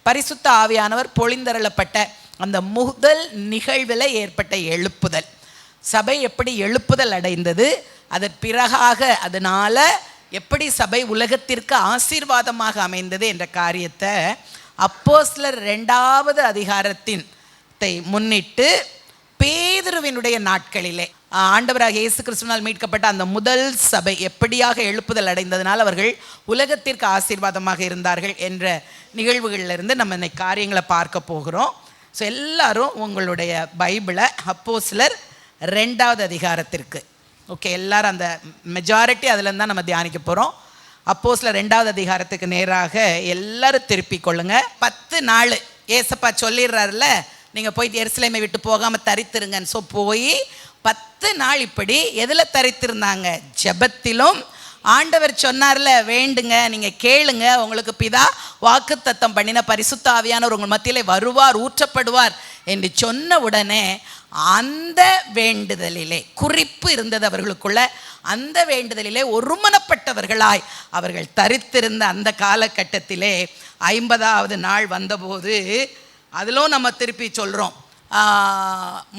பரிசுத்த ஆவியானவர் பொழிந்தருளப்பட்ட அந்த முதல் நிகழ்வில் ஏற்பட்ட எழுப்புதல், சபை எப்படி எழுப்புதல் அடைந்தது, அதன் பிறகாக அதனால் எப்படி சபை உலகத்திற்கு ஆசீர்வாதமாக அமைந்தது என்ற காரியத்தை அப்போஸ்தலர் 2வது அதிகாரத்தின் முன்னிட்டு பேதுருவினுடைய நாட்களிலே ஆண்டவராக இயேசு கிறிஸ்துவினால் மீட்கப்பட்ட அந்த முதல் சபை எப்படியாக எழுப்புதல் அடைந்ததனால் அவர்கள் உலகத்திற்கு ஆசீர்வாதமாக இருந்தார்கள் என்ற நிகழ்வுகளிலிருந்து நம்ம இந்த காரியங்களை பார்க்க போகிறோம். ஸோ எல்லாரும் உங்களுடைய பைபிளை அப்போஸ்தலர் 2வது அதிகாரத்திற்கு, ஓகே, எல்லாரும் அந்த மெஜாரிட்டி அதில் தான் நம்ம தியானிக்க போகிறோம். அப்போஸ்தலர் 2வது அதிகாரத்துக்கு நேராக எல்லாரும் திருப்பி கொள்ளுங்க. 10 நாள் ஏசப்பா சொல்லிடுறாருல, நீங்கள் போயிட்டு எருசலேமை விட்டு போகாமல் தரித்திருங்கன்னு. ஸோ போய் 10 நாள் இப்படி எதில் தரித்திருந்தாங்க? ஜெபத்திலும். ஆண்டவர் சொன்னார்ல, வேண்டுங்க, நீங்கள் கேளுங்க, உங்களுக்கு பிதா வாக்குத்தத்தம் பண்ணின பரிசுத்த ஆவியானவர் உங்கள் மத்தியிலே வருவார், ஊற்றப்படுவார் என்று சொன்ன உடனே அந்த வேண்டுதலிலே குறிப்பு இருந்தது அவர்களுக்குள்ள. அந்த வேண்டுதலிலே ஒருமனப்பட்டவர்களாய் அவர்கள் தரித்திருந்த அந்த காலகட்டத்திலே 50வது நாள் வந்தபோது, அதிலும் நம்ம திருப்பி சொல்கிறோம்,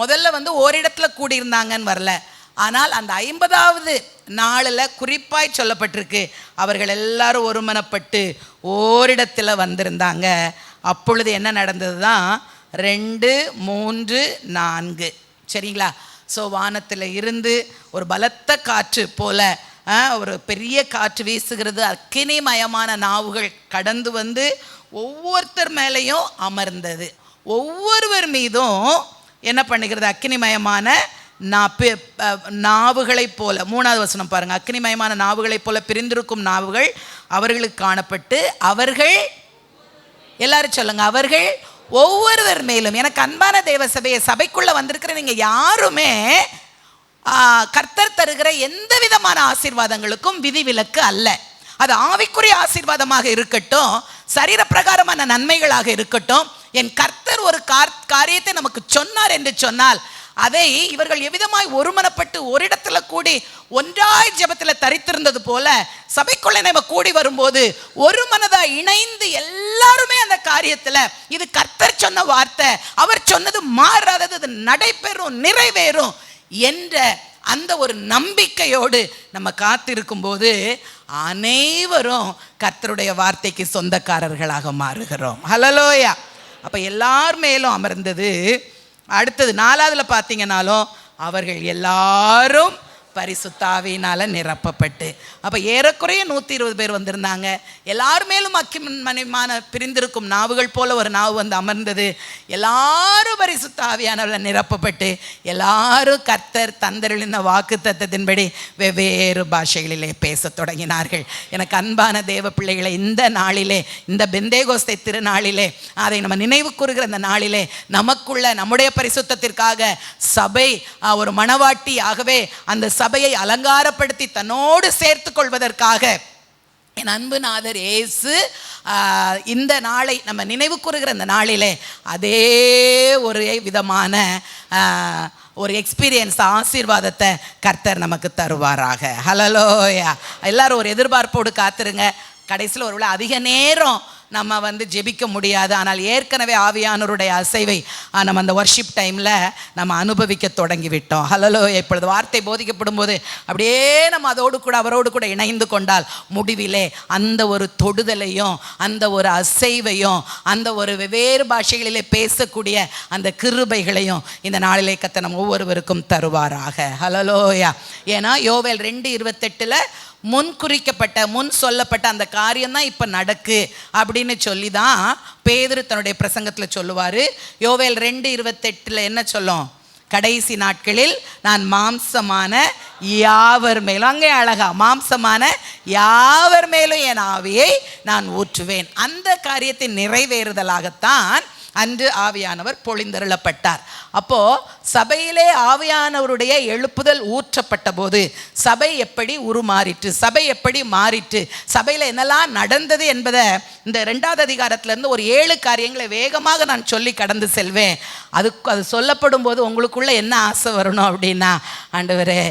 முதல்ல ஓரிடத்தில் கூடியிருந்தாங்கன்னு வரல, ஆனால் அந்த 50வது நாளில் குறிப்பாய் சொல்லப்பட்டிருக்கு, அவர்கள் எல்லாரும் ஒருமனப்பட்டு ஓரிடத்தில் வந்திருந்தாங்க. அப்பொழுது என்ன நடந்தது தான் 2, 3, 4, சரிங்களா? ஸோ வானத்தில் இருந்து ஒரு பலத்த காற்று போல ஒரு பெரிய காற்று வீசுகிறது, அக்கினிமயமான நாவுகள் கடந்து வந்து ஒவ்வொருத்தர் மேலேயும் அமர்ந்தது. ஒவ்வொருவர் மீதும் என்ன பண்ணுகிறது? அக்கினிமயமான நாவுகளைப் போல, 3வது வசனம் பாருங்கள், அக்கினிமயமான நாவுகளைப் போல பிரிந்திருக்கும் நாவுகள் அவர்களுக்கு காணப்பட்டு அவர்கள், எல்லாரும் சொல்லுங்க, அவர்கள் ஒவ்வொருவர் மேலும். எனக்கு அன்பான தேவ சபையை, சபைக்குள்ளே வந்திருக்கிற நீங்கள் யாருமே கர்த்தர் தருகிற எந்த விதமான ஆசீர்வாதங்களுக்கும் விதிவிலக்கு அல்ல. அது ஆவிக்குரிய ஆசீர்வாதமாக இருக்கட்டும், சரீர பிரகாரமான நன்மைகளாக இருக்கட்டும், என் கர்த்தர் ஒரு காரியத்தை நமக்கு சொன்னார் என்று சொன்னால் அதை இவர்கள் எவ்விதமாய் ஒருமனப்பட்டு ஒரு இடத்துல கூடி ஒன்றாய் ஜெபத்தில் தரித்திருந்தது போல சபைக்குள்ளே நம்ம கூடி வரும்போது ஒரு மனதாய் இணைந்து எல்லாருமே அந்த காரியத்தில், இது கர்த்தர் சொன்ன வார்த்தை, அவர் சொன்னது மாறாதது, அது நடைபெறும், நிறைவேறும் என்ற அந்த ஒரு நம்பிக்கையோடு நம்ம காத்திருக்கும் போது அனைவரும் கர்த்தருடைய வார்த்தைக்கு சொந்தக்காரர்களாக மாறுகிறோம். ஹல்லேலூயா. அப்போ எல்லார் மேலும் அமர்ந்தது. அடுத்தது 4வதுல பார்த்தீங்கன்னாலும் அவர்கள் எல்லாரும் பரிசுத்த ஆவியினால் நிரப்பப்பட்டு, அப்போ ஏறக்குறைய 120 பேர் வந்திருந்தாங்க. எல்லாரும் மேலும் அக்கினிமயமான பிரிந்திருக்கும் நாவுகள் போல ஒரு நாவு வந்து அமர்ந்தது. எல்லாரும் பரிசுத்த ஆவியானவரால் நிரப்பப்பட்டு எல்லாரும் கர்த்தர் தந்தருளின வாக்கு தத்தத்தின்படி வெவ்வேறு பாஷைகளிலே பேச தொடங்கினார்கள். எனக்கு அன்பான தேவ பிள்ளைகளை, இந்த நாளிலே, இந்த பெந்தேகோஸ்தே திருநாளிலே, அதை நம்ம நினைவு கூறுகிற இந்த நாளிலே நமக்குள்ள நம்முடைய பரிசுத்தத்திற்காக சபை ஒரு மணவாட்டி ஆகவே அந்த சபையை அலங்காரப்படுத்தி தன்னோடு சேர்த்து கொள்வதற்காக என் அன்பு நாதர் இயேசு இந்த நாளை நம்ம நினைவு கூறுகிற இந்த நாளிலே அதே ஒரு விதமான ஒரு எக்ஸ்பீரியன்ஸ், ஆசீர்வாதத்தை கர்த்தர் நமக்கு தருவாராக. ஹல்லேலூயா. எல்லாரும் ஒரு எதிர்பார்ப்போடு காத்துருங்க. கடைசியில் ஒருவேளை அதிக நேரம் நம்ம ஜெபிக்க முடியாது, ஆனால் ஏற்கனவே ஆவியானவருடைய அசைவை நம்ம அந்த வர்ஷிப் டைமில் நம்ம அனுபவிக்க தொடங்கிவிட்டோம். ஹல்லேலூயா. இப்பொழுது வார்த்தை போதிக்கப்படும் போது அப்படியே நம்ம அதோடு கூட அவரோடு கூட இணைந்து கொண்டால் முடிவிலே அந்த ஒரு தொடுதலையும் அந்த ஒரு அசைவையும் அந்த ஒரு வெவ்வேறு பாஷைகளிலே பேசக்கூடிய அந்த கிருபைகளையும் இந்த நாளிலே கர்த்தர் நம்ம ஒவ்வொருவருக்கும் தருவாராக. ஹல்லேலூயா. ஏன்னா யோவேல் 2:28 முன் குறிக்கப்பட்ட, முன் சொல்லப்பட்ட அந்த காரியம்தான் இப்போ நடக்கு அப்படின்னு சொல்லி தான் பேதுரு தன்னுடைய பிரசங்கத்தில் சொல்லுவார். யோவேல் 2:28 என்ன சொல்லும்? கடைசி நாட்களில் நான் மாம்சமான யாவர் மேலும், அங்கே அழகா, மாம்சமான யாவர் மேலும் என் ஆவியை நான் ஊற்றுவேன். அந்த காரியத்தை நிறைவேறுதலாகத்தான் அன்று ஆவியானவர் பொழிந்தருளப்பட்டார். அப்போ சபையிலே ஆவியானவருடைய எழுப்புதல் ஊற்றப்பட்ட போது சபை எப்படி உருமாறிற்று, சபை எப்படி மாறிற்று, சபையில் என்னெல்லாம் நடந்தது என்பதை இந்த 2வது அதிகாரத்திலேருந்து ஒரு 7 காரியங்களை வேகமாக நான் சொல்லி கடந்து செல்வேன். அது சொல்லப்படும் போது உங்களுக்குள்ள என்ன ஆசை வரணும் அப்படின்னா, ஆண்டவரே,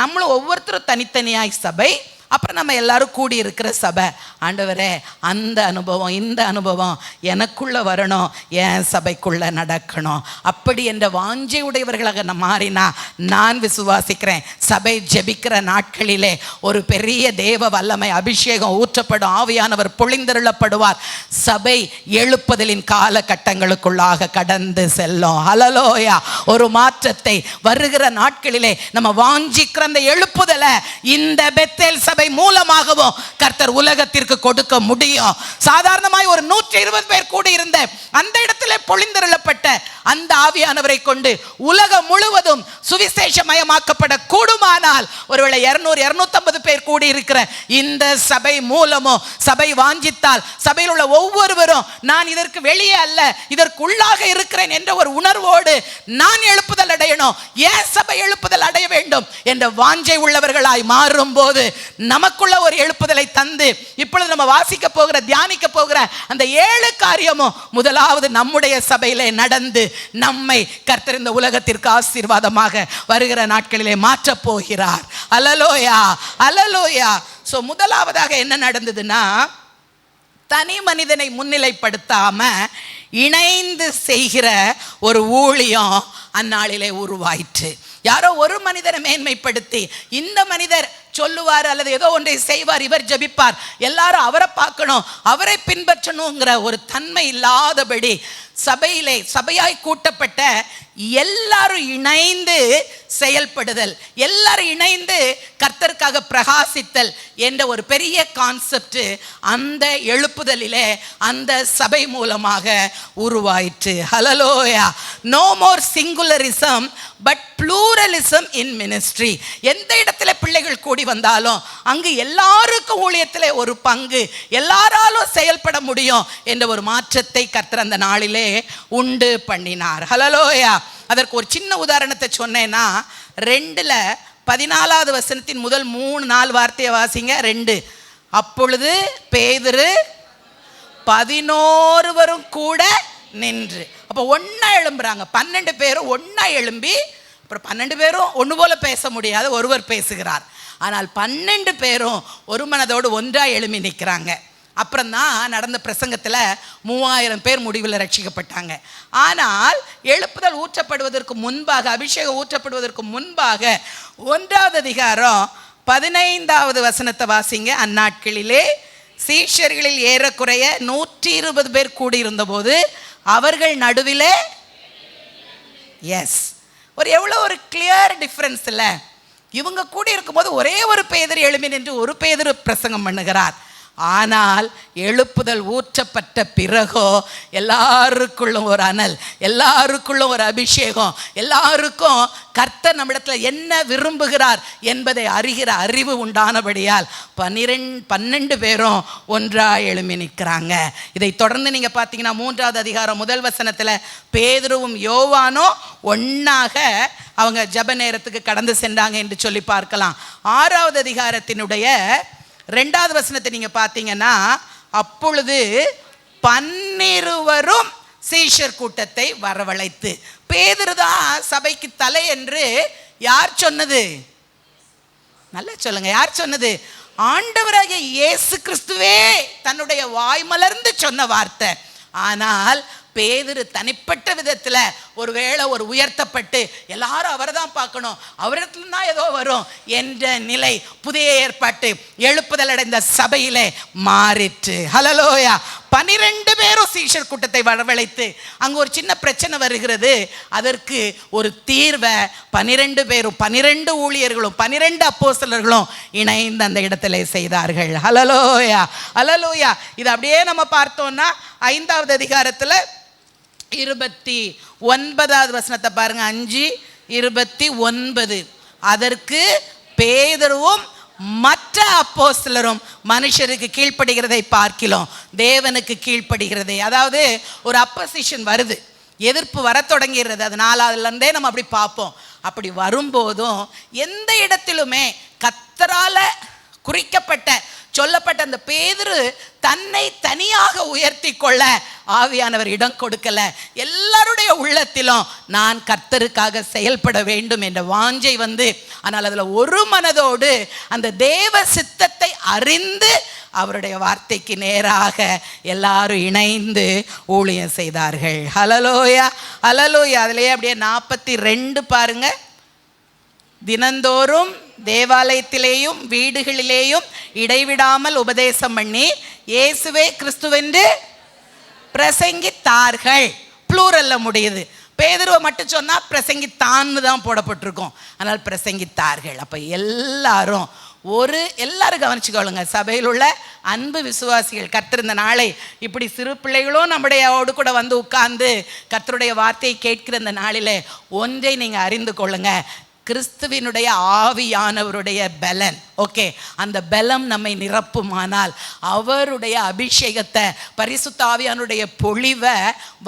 நம்மளும் ஒவ்வொருத்தரும் தனித்தனியாய் சபை, அப்புறம் நம்ம எல்லாரும் கூடி இருக்கிற சபை. ஆண்டவரே, அந்த அனுபவம் இந்த அனுபவம் எனக்குள்ள வரணும், என் சபைக்குள்ள நடக்கணும். அப்படி என்ற வாஞ்சை உடையவர்களாக மாறினா நான் விசுவாசிக்கிறேன், சபை ஜெபிக்கிற நாட்களிலே ஒரு பெரிய தேவ வல்லமை அபிஷேகம் ஊற்றப்படும், ஆவியானவர் பொழிந்தருளப்படுவார். சபை எழுப்புதலின் காலகட்டங்களுக்குள்ளாக கடந்து செல்லும். ஹல்லேலூயா. ஒரு மாற்றத்தை வருகிற நாட்களிலே நம்ம வாஞ்சிக்கிற அந்த எழுப்புதலை இந்த பெத்தேல் சபை மூலமாகவும் கர்த்தர் உலகத்திற்கு கொடுக்க முடியும். சாதாரணமாய் ஒரு 120 பேர் கூடி இருந்த அந்த இடத்திலே பொழிந்தருளப்பட்ட அந்த ஆவியானவரை கொண்டு உலகம் முழுவதும் சுவிசேஷமயமாக்கப்பட கூடுமானால் ஒருவேளை 200-250 பேர் கூடி இருக்கிற இந்த சபை மூலமோ சபை வாஞ்சித்தால் சபையில் உள்ள ஒவ்வொருவரும் நான் இதற்கு வெளியே அல்ல, இதற்கு உள்ளாக இருக்கிறேன் என்ற ஒரு உணர்வோடு நான் எழுப்புதல் அடையணும், ஏன் சபை எழுப்புதல் அடைய வேண்டும் என்ற வாஞ்சை உள்ளவர்களாய் மாறும் போது நமக்குள்ள ஒரு எழுப்புதலை தந்து இப்பொழுது நம்ம வாசிக்க போகிற தியானிக்க போகிற அந்த 7 காரியமும் முதலாவது நம்முடைய சபையிலே நடந்து நம்மை கர்த்தர் இந்த உலகத்திற்கு ஆசீர்வாதமாக வருகிற நாட்களிலே மாற்றப் போகிறார். அல்லேலூயா, அல்லேலூயா. சோ முதலாவதாக என்ன நடந்ததுன்னா, தனி மனிதனை முன்னிலைப்படுத்தாம இணைந்து செய்கிற ஒரு ஊழியம் அந்நாளிலே உருவாயிற்று. யாரோ ஒரு மனிதரை மேன்மைப்படுத்தி இந்த மனிதர் சொல்லுவார் அல்லது ஏதோ ஒன்றை செய்வார், இவர் ஜெபிப்பார், எல்லாரும் அவரை பார்க்கணும், அவரை பின்பற்றணுங்கிற ஒரு தன்மை இல்லாதபடி சபையிலே சபையாய் கூட்டப்பட்ட எல்லாரும் இணைந்து செயல்படுதல், எல்லாரும் இணைந்து கர்த்தருக்காக பிரகாசித்தல் என்ற ஒரு பெரிய கான்செப்ட் அந்த எழுப்புதலிலே அந்த சபை மூலமாக உருவாயிற்று. Hallelujah. No more singularism but pluralism in ministry. எந்த இடத்துல பிள்ளைகள் கூடி வந்தாலும் அங்கு எல்லாருக்கும் ஊழியத்திலே ஒரு பங்கு, எல்லாராலும் செயல்பட முடியும் என்ற ஒரு மாற்றத்தை கர்த்தர் அந்த நாளிலே உண்டு பண்ணினார். ஹல்லேலூயா. அதற்கு ஒரு சின்ன உதாரணத்தை சொன்னேன்னா, 2:14 வசனத்தின் முதல் 3-4 வார்த்தையை வாசிங்க. 2. அப்பொழுது பேதுரு 11 கூட நின்று. அப்போ ஒன்னா எழும்புறாங்க, 12 பேரும் ஒன்னா எழும்பி. அப்புறம் 12 பேரும் ஒன்று போல பேச முடியாது, ஒருவர் பேசுகிறார். ஆனால் 12 பேரும் ஒரு மனதோடு ஒன்றா எழும்பி நிற்கிறாங்க. அப்புறம் தான் நடந்த பிரசங்கத்தில் 3000 பேர் முடிவில் ரட்சிக்கப்பட்டாங்க. ஆனால் எழுப்புதல் ஊற்றப்படுவதற்கு முன்பாக, அபிஷேகம் ஊற்றப்படுவதற்கு முன்பாக 1வது அதிகாரம் 15வது வசனத்தை வாசிங்க. அந்நாட்களிலே சீஷர்களில் ஏறக்குறைய 120 பேர் கூடியிருந்த போது அவர்கள் நடுவிலே, எஸ், ஒரு எவ்வளோ ஒரு கிளியர் டிஃப்ரென்ஸ் இல்லை. இவங்க கூடி இருக்கும்போது ஒரே ஒரு பேதுரு எழும்பி நின்று ஒரு பேதுரு பிரசங்கம் பண்ணுகிறார். ஆனால் எழுப்புதல் ஊற்றப்பட்ட பிறகோ எல்லாருக்குள்ளும் ஒரு அனல், எல்லாருக்குள்ளும் ஒரு அபிஷேகம், எல்லாருக்கும் கர்த்தர் நம்மிடத்தில் என்ன விரும்புகிறார் என்பதை அறிகிற அறிவு உண்டானபடியால் 12 பேரும் ஒன்றா எழும்பி நிற்கிறாங்க. இதை தொடர்ந்து நீங்க பார்த்தீங்கன்னா 3வது அதிகாரம் 1 வசனத்தில் பேதுருவும் யோவானும் ஒன்னாக அவங்க ஜெப நேரத்துக்கு கடந்து சென்றாங்க என்று சொல்லி பார்க்கலாம். 6வது அதிகாரத்தினுடைய 2வது வசனத்தை நீங்க பார்த்தீங்கன்னா, அப்பொழுது 12 சீஷர் கூட்டத்தை வரவழைத்து. பேதுரு தான் சபைக்கு தலை என்று யார் சொன்னது? நல்லா சொல்லுங்க, யார் சொன்னது? ஆண்டவராகிய இயேசு கிறிஸ்துவே தன்னுடைய வாய் மலர்ந்து சொன்ன வார்த்தை. ஆனால் பேதுரு தனிப்பட்ட விதத்தில் ஒருவேளை ஒரு உயர்த்தப்பட்டு எல்லாரும் அவரை தான் பார்க்கணும், அவரிடத்துல தான் ஏதோ வரும் என்ற நிலை புதிய ஏற்பாட்டு எழுப்புதல் அடைந்த சபையிலே மாறிற்று. ஹல்லேலூயா. 12 பேரும் சீஷர் கூட்டத்தை வரவழைத்து அங்கு ஒரு சின்ன பிரச்சனை வருகிறது. அதற்கு ஒரு தீர்வை 12 பேரும் 12 ஊழியர்களும் 12 அப்போஸ்தலர்களும் இணைந்து அந்த இடத்துல செய்தார்கள். ஹல்லேலூயா, ஹல்லேலூயா. இது அப்படியே நம்ம பார்த்தோம்னா 5வது அதிகாரத்தில் 29வது வசனத்தை பாருங்க. 5:29. அதற்கு பேதுருவும் மற்ற அப்போஸ்தலரும் மனுஷருக்கு கீழ்ப்படுகிறதை பார்க்கிறோம், தேவனுக்கு கீழ்ப்படுகிறதை. அதாவது ஒரு அப்போசிஷன் வருது, எதிர்ப்பு வர தொடங்கிறது. அது 4வதுலேருந்தே நம்ம அப்படி பார்ப்போம். அப்படி வரும்போதும் எந்த இடத்திலுமே கர்த்தரால குறிக்கப்பட்ட சொல்லப்பட்ட அந்த பேதுரு தன்னை தனியாக உயர்த்தி கொள்ள ஆவியானவர் இடம் கொடுக்கல. எல்லாருடைய உள்ளத்திலும் நான் கர்த்தருக்காக செயல்பட வேண்டும் என்ற வாஞ்சை வந்து, ஆனால் அதில் ஒரு மனதோடு அந்த தேவ சித்தத்தை அறிந்து அவருடைய வார்த்தைக்கு நேராக எல்லாரும் இணைந்து ஊழியம் செய்தார்கள். ஹல்லேலூயா, ஹல்லேலூயா. அதிலேயே அப்படியே 42 பாருங்க. தினந்தோறும் தேவாலயத்திலேயும் வீடுகளிலேயும் இடைவிடாமல் உபதேசம் பண்ணி இயேசுவே கிறிஸ்துவென்று பிரசங்கித்தார்கள். ப்ளூரல்ல முடியுது. பேதுருவை மட்டும் சொன்னா பிரசங்கித்தான்னு தான் போடப்பட்டிருக்கும். ஆனால் பிரசங்கித்தார்கள். அப்ப எல்லாரும் எல்லாரும் கவனிச்சுக்கொள்ளுங்க. சபையில் உள்ள அன்பு விசுவாசிகள், கர்த்தர் இந்த நாளை இப்படி சிறு பிள்ளைகளும் நம்முடையோடு கூட வந்து உட்கார்ந்து கர்த்தருடைய வார்த்தையை கேட்கிற இந்த நாளிலே ஒன்றை நீங்க அறிந்து கொள்ளுங்க. கிறிஸ்துவினுடைய ஆவியானவருடைய பலன், ஓகே, அந்த பலம் நம்மை நிரப்புமானால் அவருடைய அபிஷேகத்தை, பரிசுத்த ஆவியானுடைய பொழிவை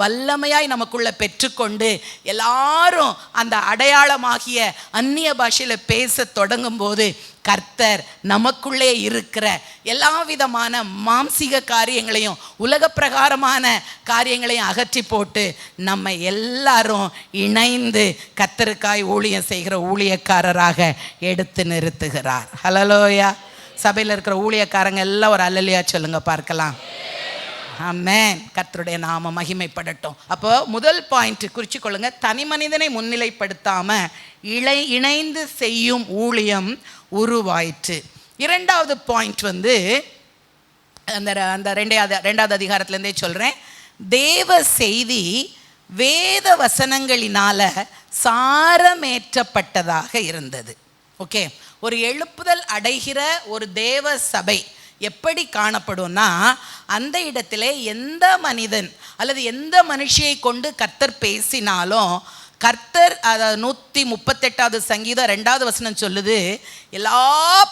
வல்லமையாய் நமக்குள்ள பெற்றுக்கொண்டு எல்லாரும் அந்த அடையாளமாகிய அந்நிய பாஷையில் பேச தொடங்கும் போது கர்த்தர் நமக்குள்ளே இருக்கிற எல்லா விதமான மாம்சீக காரியங்களையும் உலக பிரகாரமான காரியங்களையும் அகற்றி போட்டு நம்ம எல்லாரும் இணைந்து கர்த்தருக்காய் ஊழியம் செய்கிற ஊழியக்காரராக எடுத்து நிறுத்துகிறார். ஹல்லேலூயா. சபையில் இருக்கிற ஊழியக்காரங்க எல்லாம் ஒரு அல்லேலூயா சொல்லுங்க பார்க்கலாம். ஆமென். கர்த்தருடைய நாம மகிமைப்படட்டும். அப்போ முதல் பாயிண்ட் குறிச்சு கொள்ளுங்க. தனி மனிதனை முன்னிலைப்படுத்தாம இணைந்து செய்யும் ஊழியம் உருவாயிற்று. இரண்டாவது பாயிண்ட் வந்து அந்த ரெண்டாவது அதிகாரத்திலேருந்தே சொல்றேன். தேவ செய்தி வேத வசனங்களினால சாரமேற்றப்பட்டதாக இருந்தது. ஓகே, ஒரு எழுப்புதல் அடைகிற ஒரு தேவ சபை எப்படி காணப்படும்னா, அந்த இடத்திலே எந்த மனிதன் அல்லது எந்த மனுஷியை கொண்டு கர்த்தர் பேசினாலும், கர்த்தர் 138 சங்கீதம் 2வது வசனம் சொல்லுது, எல்லா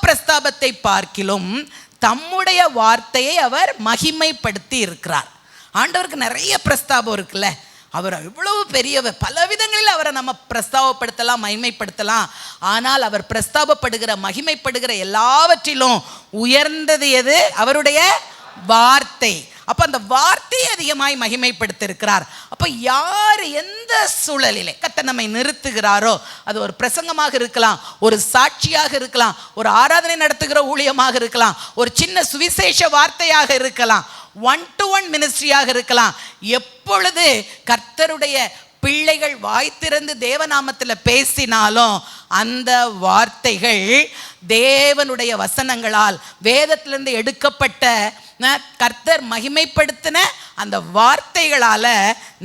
பிரஸ்தாபத்தை பார்க்கிலும் தம்முடைய வார்த்தையை அவர் மகிமைப்படுத்தி இருக்கிறார். ஆண்டவருக்கு நிறைய பிரஸ்தாபம் இருக்குல்ல, அவர் எவ்வளவு பெரியவர், பல விதங்களில் அவரை நம்ம பிரஸ்தாபப்படுத்தலாம், மகிமைப்படுத்தலாம். ஆனால் அவர் பிரஸ்தாபப்படுகிற மகிமைப்படுகிற எல்லாவற்றிலும் உயர்ந்தது எது? அவருடைய வார்த்தை. அப்ப அந்த வார்த்தையை அதிகமாய் மகிமைப்படுத்திருக்கிறார். அப்ப யார் எந்த சூழலிலே கர்த்தர் நம்மை நிறுத்துகிறாரோ, அது ஒரு பிரசங்கமாக இருக்கலாம், ஒரு சாட்சியாக இருக்கலாம், ஒரு ஆராதனை நடத்துகிற ஊழியமாக இருக்கலாம், ஒரு சின்ன சுவிசேஷ வார்த்தையாக இருக்கலாம், 1-to-1 மினிஸ்ட்ரியாக இருக்கலாம். எப்பொழுது கர்த்தருடைய பிள்ளைகள் வாய் திறந்து தேவநாமத்தில் பேசினாலும் அந்த வார்த்தைகள் தேவனுடைய வசனங்களால் வேதத்திலிருந்து எடுக்கப்பட்ட கர்த்தர் மகிமைப்படுத்தின அந்த வார்த்தைகளால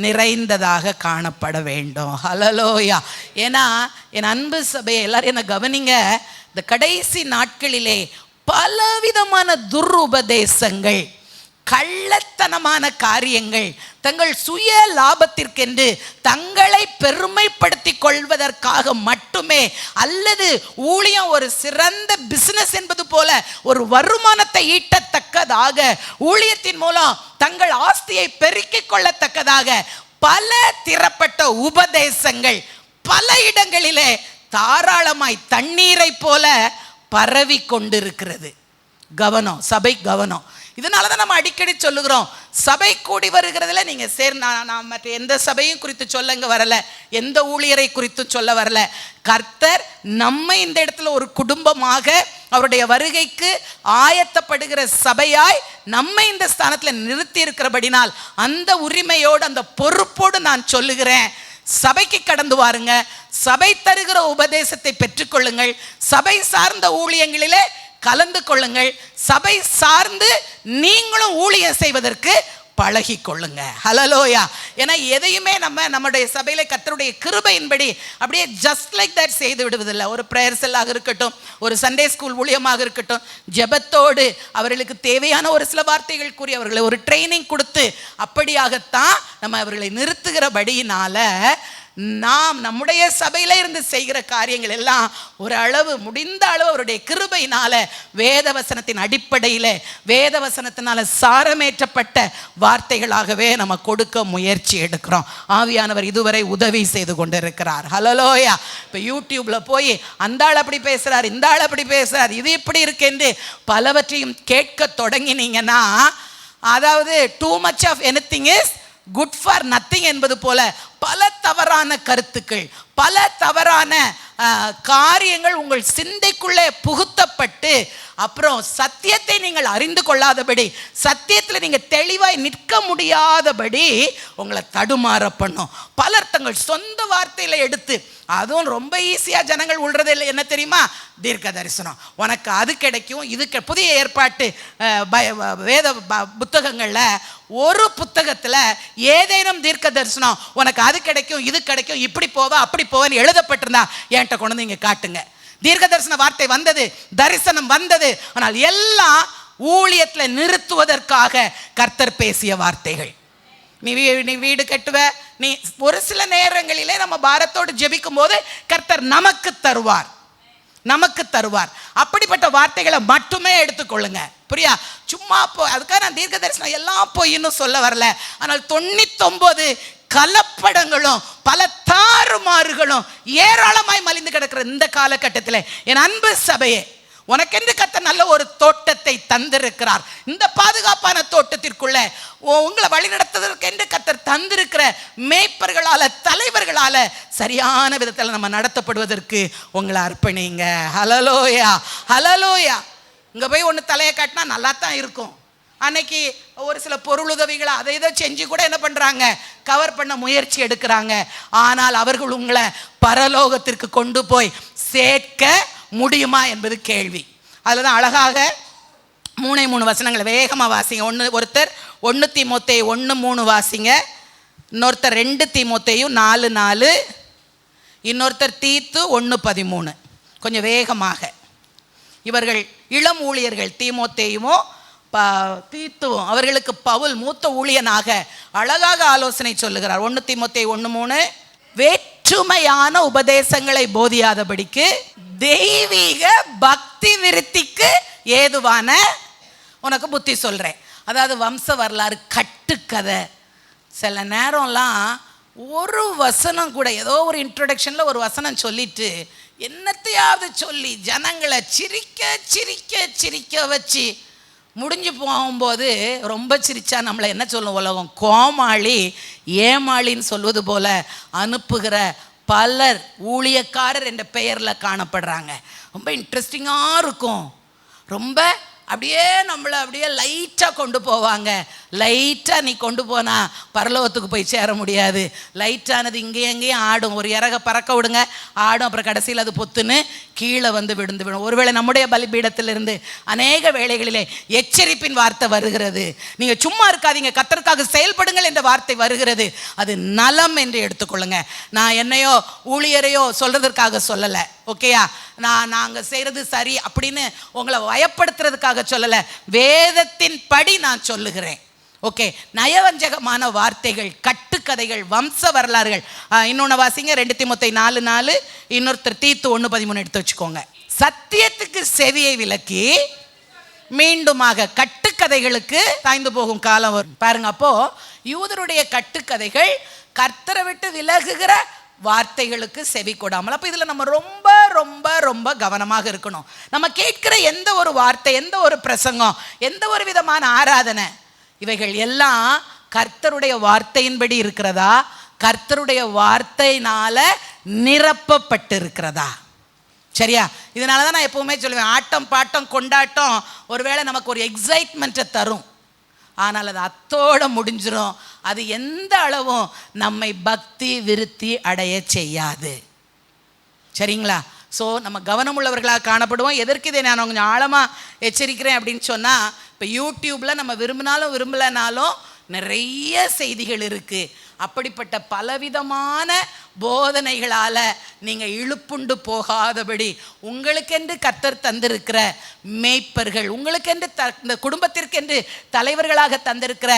நிறைந்ததாக காணப்பட வேண்டும். ஹல்லேலூயா. ஏன்னா என் அன்பு சபையை எல்லாரும் என்ன கவனிங்க. இந்த கடைசி நாட்களிலே பலவிதமான துருபதேசங்கள், கள்ளத்தனமான காரியங்கள், தங்கள் சுய லாபத்திற்கென்று தங்களை பெருமைப்படுத்திக் கொள்வதற்காக மட்டுமே, அல்லது ஊழியம் ஒரு சிறந்த பிசினஸ் என்பது போல ஒரு வருமானத்தை ஈட்டத்தக்கதாக, ஊழியத்தின் மூலம் தங்கள் ஆஸ்தியை பெருக்கிக் கொள்ளத்தக்கதாக பல திறப்பட்ட உபதேசங்கள் பல இடங்களிலே தாராளமாய் தண்ணீரை போல பரவி கொண்டிருக்கிறது. கவனம், சபை கவனம். இதனால தான் நம்ம அடிக்கடி சொல்லுகிறோம், சபை கூடி வருகிறதுல நீங்க நான் மற்ற எந்த சபையும் குறித்து சொல்ல வரல, எந்த ஊழியரை குறித்து சொல்ல வரல. கர்த்தர் நம்ம இந்த இடத்துல ஒரு குடும்பமாக அவருடைய வருகைக்கு ஆயத்தப்படுகிற சபையாய் நம்ம இந்த ஸ்தானத்துல நிறுத்தி இருக்கிறபடினால் அந்த உரிமையோடு அந்த பொறுப்போடு நான் சொல்லுகிறேன், சபைக்கு கடந்து வாருங்க, சபை தருகிற உபதேசத்தை பெற்றுக்கொள்ளுங்கள், சபை சார்ந்த ஊழியங்களிலே கலந்து கொள்ளுங்கள், சபை சார்ந்து நீங்களும் ஊழியம் செய்வதற்கு பழகி கொள்ளுங்க. ஹல்லேலூயா. ஏன்னா எதையுமே நம்முடைய சபையில கர்த்தருடைய கிருபையின்படி அப்படியே ஜஸ்ட் லைக் தட் செய்து விடுவதில்லை. ஒரு பிரேயர் செல்லாக இருக்கட்டும், ஒரு சண்டே ஸ்கூல் ஊழியமாக இருக்கட்டும், ஜெபத்தோடு அவர்களுக்கு தேவையான ஒரு சில வார்த்தைகள் கூறி அவர்களை ஒரு ட்ரைனிங் கொடுத்து அப்படியாகத்தான் நம்ம அவர்களை நிறுத்துகிறபடியினால நாம் நம்முடைய சபையில இருந்து செய்கிற காரியங்கள் எல்லாம் ஒரு அளவு, முடிந்த அளவு அவருடைய கிருபையினால வேதவசனத்தின் அடிப்படையில வேதவசனத்தினால சாரமேற்றப்பட்ட வார்த்தைகளாகவே நம்ம கொடுக்க முயற்சி எடுக்கிறோம். ஆவியானவர் இதுவரை உதவி செய்து கொண்டிருக்கிறார். ஹல்லேலூயா. இப்போ யூடியூப்ல போய் அந்த ஆள் அப்படி பேசுறார், இந்த ஆள் அப்படி பேசுறார், இது இப்படி இருக்கு என்று பலவற்றையும் கேட்க தொடங்கினீங்கன்னா அதாவது too much of anything is good for nothing என்பது போல பல தவறான கருத்துக்கள், பல தவறான காரியங்கள் உங்கள் சிந்தைக்குள்ளே புகுத்தப்பட்டு அப்புறம் சத்தியத்தை நீங்கள் அறிந்து கொள்ளாதபடி, சத்தியத்தில் நீங்கள் தெளிவாய் நிற்க முடியாதபடி உங்களை தடுமாற பண்ணும். பலர் தங்கள் சொந்த வார்த்தையில் எடுத்து, அதுவும் ரொம்ப ஈஸியாக ஜனங்கள் உள்றது இல்லை, என்ன தெரியுமா? தீர்க்க தரிசனம் உனக்கு அது கிடைக்கும், இது புதிய ஏற்பாட்டு வேத புத்தகங்களில் ஒரு புத்தகத்தில் ஏதேனும் தீர்க்க தரிசனம் உனக்கு அது கிடைக்கும், இது கிடைக்கும், இப்படி போவா அப்படி போவேன்னு எழுதப்பட்டிருந்தா என்கிட்ட கொண்டு வந்து இங்கே காட்டுங்க. தீர்க்க தரிசன வார்த்தை வந்தது, தரிசனம் வந்தது, ஆனால் எல்லாம் ஊழியத்தில் நிறுத்துவதற்காக கர்த்தர் பேசிய வார்த்தைகள். நீ வீடு கட்டுவ, நீ ஒரு சில நேரங்களிலே நம்ம பாரத்தோடு ஜெபிக்கும் போது கர்த்தர் நமக்கு தருவார், நமக்கு தருவார். அப்படிப்பட்ட வார்த்தைகளை மட்டுமே எடுத்துக்கொள்ளுங்க. புரியா? சும்மா அதுக்காக நான் தீர்க்க தரிசனம் எல்லாம் பொய்ன்னு சொல்ல வரல. ஆனால் 99 கலப்படங்களும் பல தாறுமாறுகளும் ஏராளமாய் மலிந்து கிடக்கிற இந்த காலகட்டத்தில் என் அன்பு சபையே, உனக்கென்று கர்த்தர் நல்ல ஒரு தோட்டத்தை தந்திருக்கிறார். இந்த பாதுகாப்பான தோட்டத்திற்குள்ள உங்களை வழிநடத்துவதற்கென்று கர்த்தர் தந்திருக்கிற மேய்ப்பர்களால, தலைவர்களால சரியான விதத்தில் நம்ம நடத்தப்படுவதற்கு உங்களை அர்ப்பணிங்க. ஹல்லேலூயா, ஹல்லேலூயா. இங்கே போய் ஒன்று தலையை காட்டினா நல்லா தான் இருக்கும். அன்னைக்கு ஒரு சில பொருளுதவிகளை அதை இதை செஞ்சு கூட என்ன பண்ணுறாங்க, கவர் பண்ண முயற்சி எடுக்கிறாங்க. ஆனால் அவர்கள் உங்களை பரலோகத்திற்கு கொண்டு போய் சேர்க்க முடியுமா என்பது கேள்வி. அதில் தான் அழகாக 3 வசனங்களை வேகமாக வாசிங்க. ஒருத்தர் 1 தீமோத்தேயு 1:3 வாசிங்க, இன்னொருத்தர் 2 தீமோத்தேயு 4:4, இன்னொருத்தர் தீத்து 1:13. கொஞ்சம் வேகமாக. இவர்கள் இளம் ஊழியர்கள், தீமோத்தேயுமோ தீத்துவும். அவர்களுக்கு பவுல் மூத்த ஊழியனாக அழகாக ஆலோசனை சொல்லுகிறார். 1 தீமோத்தேயு 1:3, வேற்றுமையான உபதேசங்களை போதியாதபடிக்கு தெய்வீக பக்தி விருத்திக்கு ஏதுவான உனக்கு புத்தி சொல்கிறேன். அதாவது வம்ச வரலாறு, கட்டுக்கதை. சில நேரம்லாம் ஒரு வசனம் கூட, ஏதோ ஒரு இன்ட்ரொடக்ஷனில் ஒரு வசனம் சொல்லிட்டு என்னத்தையாவது சொல்லி ஜனங்களை சிரிக்க சிரிக்க சிரிக்க வச்சு முடிஞ்சு போகும்போது ரொம்ப சிரிச்சா நம்மளை என்ன சொல்லும் உலகம், கோமாளி ஏமாளின்னு சொல்வது போல அனுப்புகிற பலர் ஊழியக்காரர் என்ற பெயரில் காணப்படுறாங்க. ரொம்ப இன்ட்ரெஸ்டிங்காக இருக்கும். ரொம்ப அப்படியே நம்மளை அப்படியே லைட்டாக கொண்டு போவாங்க. லைட்டாக நீ கொண்டு போனால் பரலோகத்துக்கு போய் சேர முடியாது. லைட்டானது இங்கேயும் எங்கேயும் ஆடும். ஒரு இறக பறக்க விடுங்க, ஆடும். அப்புறம் கடைசியில் அது பொத்துன்னு கீழே வந்து விழுந்து விடும். ஒருவேளை நம்முடைய பலிபீடத்திலிருந்து அநேக வேளைகளிலே எச்சரிப்பின் வார்த்தை வருகிறது. நீங்கள் சும்மா இருக்காதீங்க, கர்த்தருக்காக செயல்படுங்கள் என்ற வார்த்தை வருகிறது. அது நலம் என்று எடுத்துக்கொள்ளுங்க. நான் என்னையோ ஊழியரையோ சொல்கிறதுக்காக சொல்லலை, ஓகேயா? நாங்கள் செய்கிறது சரி அப்படின்னு உங்களை பயப்படுத்துறதுக்காக சொல்லலை, வேதத்தின் படி நான் சொல்லுகிறேன். ஓகே, நயவஞ்சகமான வார்த்தைகள், கட்டுக்கதைகள், வம்ச வரலாறுகள். இன்னொன்று வாசிங்க, 2 தீமோத்தேயு 4:4, இன்னொருத்தர் தீத்து 1:13 எடுத்து வச்சுக்கோங்க. சத்தியத்துக்கு செவியை விலக்கி மீண்டுமாக கட்டுக்கதைகளுக்கு சாய்ந்து போகும் காலம் வரும் பாருங்க. அப்போ யூதருடைய கட்டுக்கதைகள் கர்த்தரை விட்டு விலகுகிற வார்த்தைகளுக்கு செவி கொடாமல். அப்போ இதில் நம்ம ரொம்ப ரொம்ப ரொம்ப கவனமாக இருக்கணும். நம்ம கேட்கிற எந்த ஒரு வார்த்தை, எந்த ஒரு பிரசங்கம், எந்த ஒரு விதமான ஆராதனை, இவைகள் எல்லாம் கர்த்தருடைய வார்த்தையின்படி இருக்கிறதா, கர்த்தருடைய வார்த்தையினால நிரப்பப்பட்டு இருக்கிறதா? சரியா? இதனால தான் நான் எப்பவுமே சொல்லுவேன், ஆட்டம் பாட்டம் கொண்டாட்டம் ஒருவேளை நமக்கு ஒரு எக்ஸைட்மெண்ட்டை தரும், ஆனால் அது அத்தோடு முடிஞ்சிடும். அது எந்த அளவும் நம்மை பக்தி விருத்தி அடைய செய்யாது. சரிங்களா? ஸோ நம்ம கவனமுள்ளவர்களாக காணப்படுவோம். எதற்கு இதை நான் கொஞ்சம் ஆழமாக எச்சரிக்கிறேன் அப்படின்னு சொன்னால், இப்போ யூடியூப்பில் நம்ம விரும்பினாலும் விரும்பலைனாலும் நிறைய செய்திகள் இருக்குது. அப்படிப்பட்ட பலவிதமான போதனைகளால் நீங்கள் இழுப்புண்டு போகாதபடி உங்களுக்கென்று கர்த்தர் தந்திருக்கிற மேய்ப்பர்கள், உங்களுக்கென்று இந்த குடும்பத்திற்கென்று தலைவர்களாக தந்திருக்கிற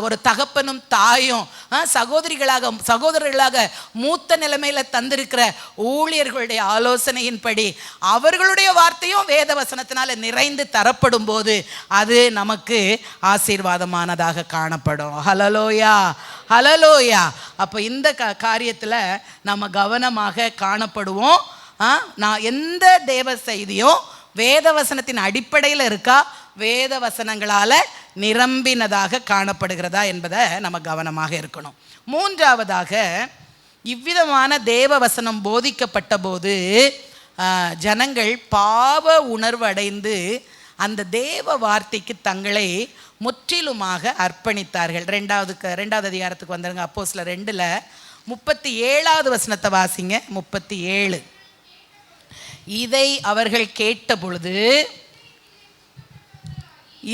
ஒரு தகப்பனும் தாயும், சகோதரர்களாக மூத்த நிலைமையில் தந்திருக்கிற ஊழியர்களுடைய ஆலோசனையின்படி அவர்களுடைய வார்த்தையும் வேத வசனத்தினால நிறைந்து தரப்படும் போது அது நமக்கு ஆசீர்வாதமானதாக காணப்படும். ஹல்லேலூயா, ஹல்லேலூயா. அப்போ இந்த காரியத்தில் நம்ம கவனமாக காணப்படுவோம். நான் எந்த தேவ செய்தியும் வேத வசனத்தின் அடிப்படையில் இருக்கா, வேத வசனங்களால் நிரம்பினதாக காணப்படுகிறதா என்பதை நம்ம கவனமாக இருக்கணும். மூன்றாவதாக, இவ்விதமான தேவ வசனம் போதிக்கப்பட்ட போது ஜனங்கள் பாவ உணர்வு அடைந்து அந்த தேவ வார்த்தைக்கு தங்களை முற்றிலுமாக அர்ப்பணித்தார்கள். ரெண்டாவது அதிகாரத்துக்கு வந்துருங்க. அப்போஸ்தலர் 2:37 வசனத்தை வாசிங்க. 37. இதை அவர்கள் கேட்ட பொழுது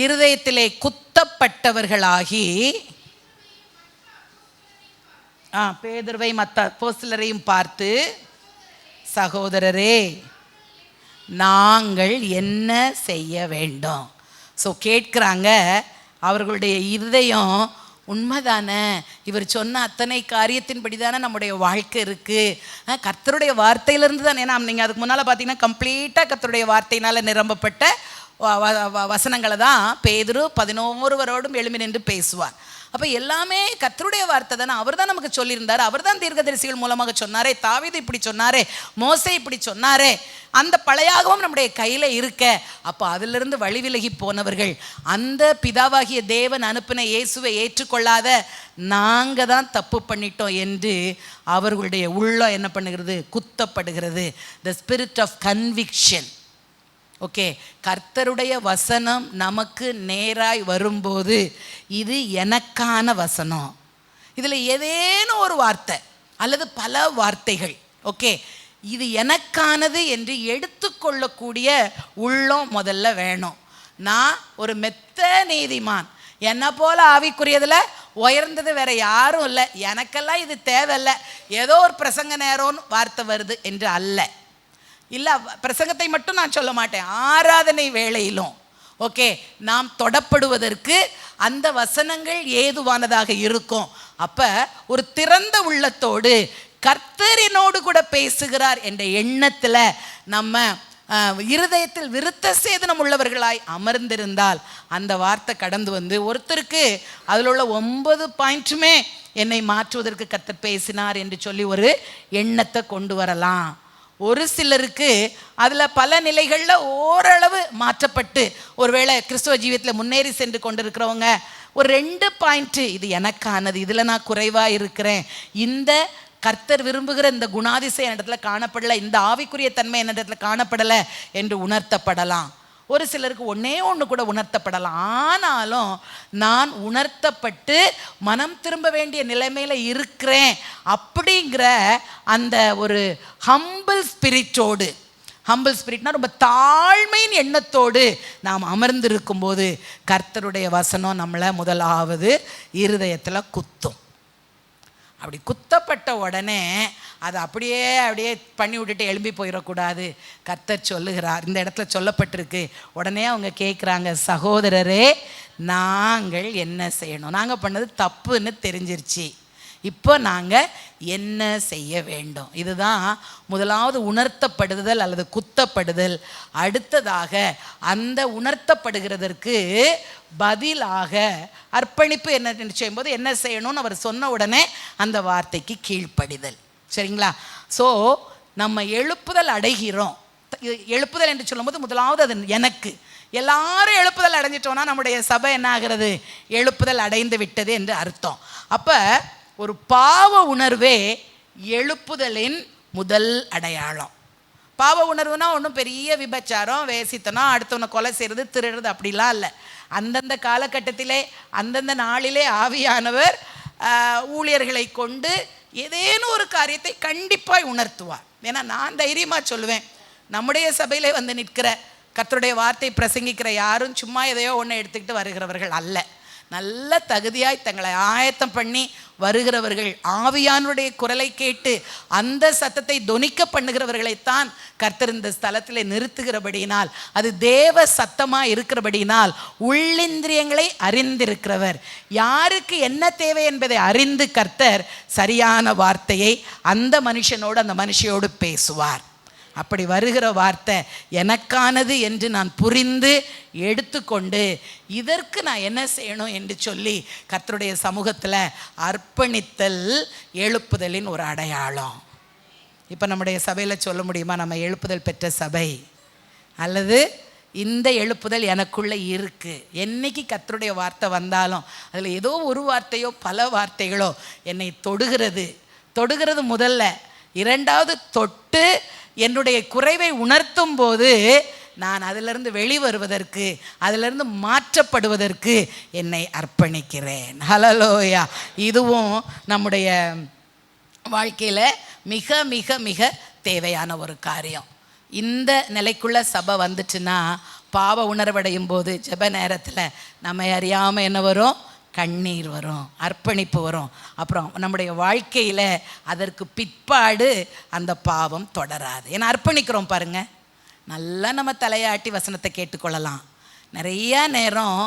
இருதயத்திலே குத்தப்பட்டவர்களாகி பேதுருவை மற்ற அப்போஸ்தலரையும் பார்த்து, சகோதரரே, நாங்கள் என்ன செய்ய வேண்டும்? ஸோ கேட்குறாங்க. அவர்களுடைய இருதயம், உண்மைதானே, இவர் சொன்ன அத்தனை காரியத்தின்படி தானே நம்முடைய வாழ்க்கை இருக்குது, கர்த்தருடைய வார்த்தையிலிருந்து தானே. ஏன்னா நீங்கள் அதுக்கு முன்னால் பார்த்தீங்கன்னா கம்ப்ளீட்டாக கர்த்தருடைய வார்த்தையினால் நிரம்பப்பட்ட வசனங்களை தான் பேதுரு 11 எழும்பி நின்று பேசுவார். அப்போ எல்லாமே கர்த்தருடைய வார்த்தை தானே. அவர் தான் நமக்கு சொல்லியிருந்தார். அவர் தான் தீர்க்கதரிசிகள் மூலமாக சொன்னாரே. தாவீது இப்படி சொன்னாரே, மோசே இப்படி சொன்னாரே. அந்த பழையாகவும் நம்முடைய கையில் இருக்க. அப்போ அதிலிருந்து வழி விலகி போனவர்கள், அந்த பிதாவாகிய தேவன் அனுப்பின இயேசுவை ஏற்றுக்கொள்ளாத நாங்கள் தான் தப்பு பண்ணிட்டோம் என்று அவர்களுடைய உள்ளம் என்ன பண்ணுகிறது? குத்தப்படுகிறது. The spirit of conviction. Okay, கர்த்தருடைய வசனம் நமக்கு நேராய் வரும்போது, இது எனக்கான வசனம், இதில் ஏதேனும் ஒரு வார்த்தை அல்லது பல வார்த்தைகள், ஓகே, இது எனக்கானது என்று எடுத்துக்கொள்ளக்கூடிய உள்ளம் முதல்ல வேணும். நான் ஒரு மெத்த நீதிமான், என்னை போல ஆவிக்குரியதில் உயர்ந்தது வேற யாரும் இல்லை, எனக்கெல்லாம் இது தேவையில்லை, ஏதோ ஒரு பிரசங்க நேரம்னு வார்த்தை வருது என்று அல்ல. இல்லை, பிரசங்கத்தை மட்டும் நான் சொல்ல மாட்டேன், ஆராதனை வேளையிலும் ஓகே நாம் தொடப்படுவதற்கு அந்த வசனங்கள் ஏதுவானதாக இருக்கும். அப்போ ஒரு திறந்த உள்ளத்தோடு கர்த்தர் என்னோடு கூட பேசுகிறார் என்ற எண்ணத்தில் நம்ம இருதயத்தில் விருத்த சேதனம் உள்ளவர்களாய் அமர்ந்திருந்தால் அந்த வார்த்தை கடந்து வந்து ஒருத்தருக்கு அதில் உள்ள 9 பாயிண்ட்டுமே என்னை மாற்றுவதற்கு கர்த்தர் பேசினார் என்று சொல்லி ஒரு எண்ணத்தை கொண்டு வரலாம். ஒரு சிலருக்கு அதில் பல நிலைகளில் ஓரளவு மாற்றப்பட்டு ஒருவேளை கிறிஸ்துவ ஜீவியத்தில் முன்னேறி சென்று கொண்டிருக்கிறவங்க ஒரு 2 பாயிண்ட்டு, இது எனக்கானது, இதில் நான் குறைவாக இருக்கிறேன், இந்த கர்த்தர் விரும்புகிற இந்த குணாதிசயம் என்னிடத்துல காணப்படலை, இந்த ஆவிக்குரிய தன்மை என்னிடத்துல காணப்படலை என்று உணர்த்தப்படலாம். ஒரு சிலருக்கு ஒன்று கூட உணர்த்தப்படலாம். ஆனாலும் நான் உணர்த்தப்பட்டு மனம் திரும்ப வேண்டிய நிலைமையில் இருக்கிறேன் அப்படிங்கிற அந்த ஒரு ஹம்பிள் ஸ்பிரிட்டோடு, ஹம்பிள் ஸ்பிரிட்னா ரொம்ப தாழ்மையின் எண்ணத்தோடு நாம் அமர்ந்திருக்கும் போது கர்த்தருடைய வசனம் நம்மளை முதலாவது இருதயத்தில் குத்தும். அப்படி குத்தப்பட்ட உடனே அதை அப்படியே பண்ணி விட்டுட்டு எழும்பி போயிடக்கூடாது. கர்த்தர் சொல்லுகிறார், இந்த இடத்துல சொல்லப்பட்டிருக்கு. உடனே அவங்க கேட்குறாங்க, சகோதரரே, நாங்கள் என்ன செய்யணும்? நாங்கள் பண்ணது தப்புன்னு தெரிஞ்சிருச்சு, இப்போ நாங்கள் என்ன செய்ய வேண்டும்? இதுதான் முதலாவது உணர்த்தப்படுதல் அல்லது குத்தப்படுதல். அடுத்ததாக அந்த உணர்த்தப்படுகிறதற்கு பதிலாக அர்ப்பணிப்பு என்ன செய்யும்போது என்ன செய்யணும்னு அவர் சொன்ன உடனே அந்த வார்த்தைக்கு கீழ்ப்படிதல். சரிங்களா? ஸோ நம்ம எழுப்புதல் அடைகிறோம். எழுப்புதல் என்று சொல்லும்போது முதலாவது அது எனக்கு. எல்லாரும் எழுப்புதல் அடைஞ்சிட்டோம்னா நம்முடைய சபை என்ன ஆகிறது? எழுப்புதல் அடைந்து விட்டது என்று அர்த்தம். அப்போ ஒரு பாவ உணர்வே எழுப்புதலின் முதல் அடையாளம். பாவ உணர்வுனா ஒன்றும் பெரிய விபச்சாரம், வேசித்தனம், அடுத்தவனை கொலை செய்கிறது, திருடுறது அப்படிலாம் இல்லை. அந்தந்த காலகட்டத்திலே அந்தந்த நாளிலே ஆவியானவர் ஊழியர்களை கொண்டு ஏதேனும் ஒரு காரியத்தை கண்டிப்பாக உணர்த்துவார். ஏன்னா நான் தைரியமாக சொல்லுவேன், நம்முடைய சபையிலே வந்து நிற்கிற கர்த்தருடைய வார்த்தை பிரசங்கிக்கிற யாரும் சும்மா எதையோ ஒன்று எடுத்துக்கிட்டு வருகிறவர்கள் அல்ல. நல்ல தகுதியாய் தங்களை ஆயத்தம் பண்ணி வருகிறவர்கள், ஆவியானுடைய குரலை கேட்டு அந்த சத்தத்தை தொனிக்க பண்ணுகிறவர்களைத்தான் கர்த்தர் இந்த ஸ்தலத்தில் நிறுத்துகிறபடியினால், அது தேவ சத்தமாக இருக்கிறபடியினால், உள்ளிந்திரியங்களை அறிந்திருக்கிறவர், யாருக்கு என்ன தேவை என்பதை அறிந்து கர்த்தர் சரியான வார்த்தையை அந்த மனுஷனோடு அந்த மனுஷியோடு பேசுவார். அப்படி வருகிற வார்த்தை எனக்கானது என்று நான் புரிந்து எடுத்துக்கொண்டு இதற்கு நான் என்ன செய்யணும் என்று சொல்லி கர்த்தருடைய சமூகத்தில் அர்ப்பணித்தல் எழுப்புதலின் ஒரு அடையாளம். இப்போ நம்முடைய சபையில் சொல்ல முடியுமா நம்ம எழுப்புதல் பெற்ற சபை அல்லது இந்த எழுப்புதல் எனக்குள்ளே இருக்குது. என்னைக்கு கர்த்தருடைய வார்த்தை வந்தாலும் அதில் ஏதோ ஒரு வார்த்தையோ பல வார்த்தைகளோ என்னை தொடுகிறது முதல்ல. இரண்டாவது, தொட்டு என்னுடைய குறைவை உணர்த்தும் போது நான் அதிலிருந்து வெளிவருவதற்கு, அதிலிருந்து மாற்றப்படுவதற்கு என்னை அர்ப்பணிக்கிறேன். ஹல்லேலூயா. இதுவும் நம்முடைய வாழ்க்கையில் மிக மிக மிக தேவையான ஒரு காரியம். இந்த நிலைக்குள்ள சபை வந்துச்சுன்னா, பாவ உணர்வடையும் போது ஜெப நேரத்தில் நம்ம அறியாமல் என்ன வரும்? கண்ணீர் வரும், அர்ப்பணிப்பு வரும். அப்புறம் நம்முடைய வாழ்க்கையில் அதற்கு பிற்பாடு அந்த பாவம் தொடராது. ஏன்னா அர்ப்பணிக்கிறோம் பாருங்க. நல்லா நம்ம தலையாட்டி வசனத்தை கேட்டுக்கொள்ளலாம். நிறைய நேரம்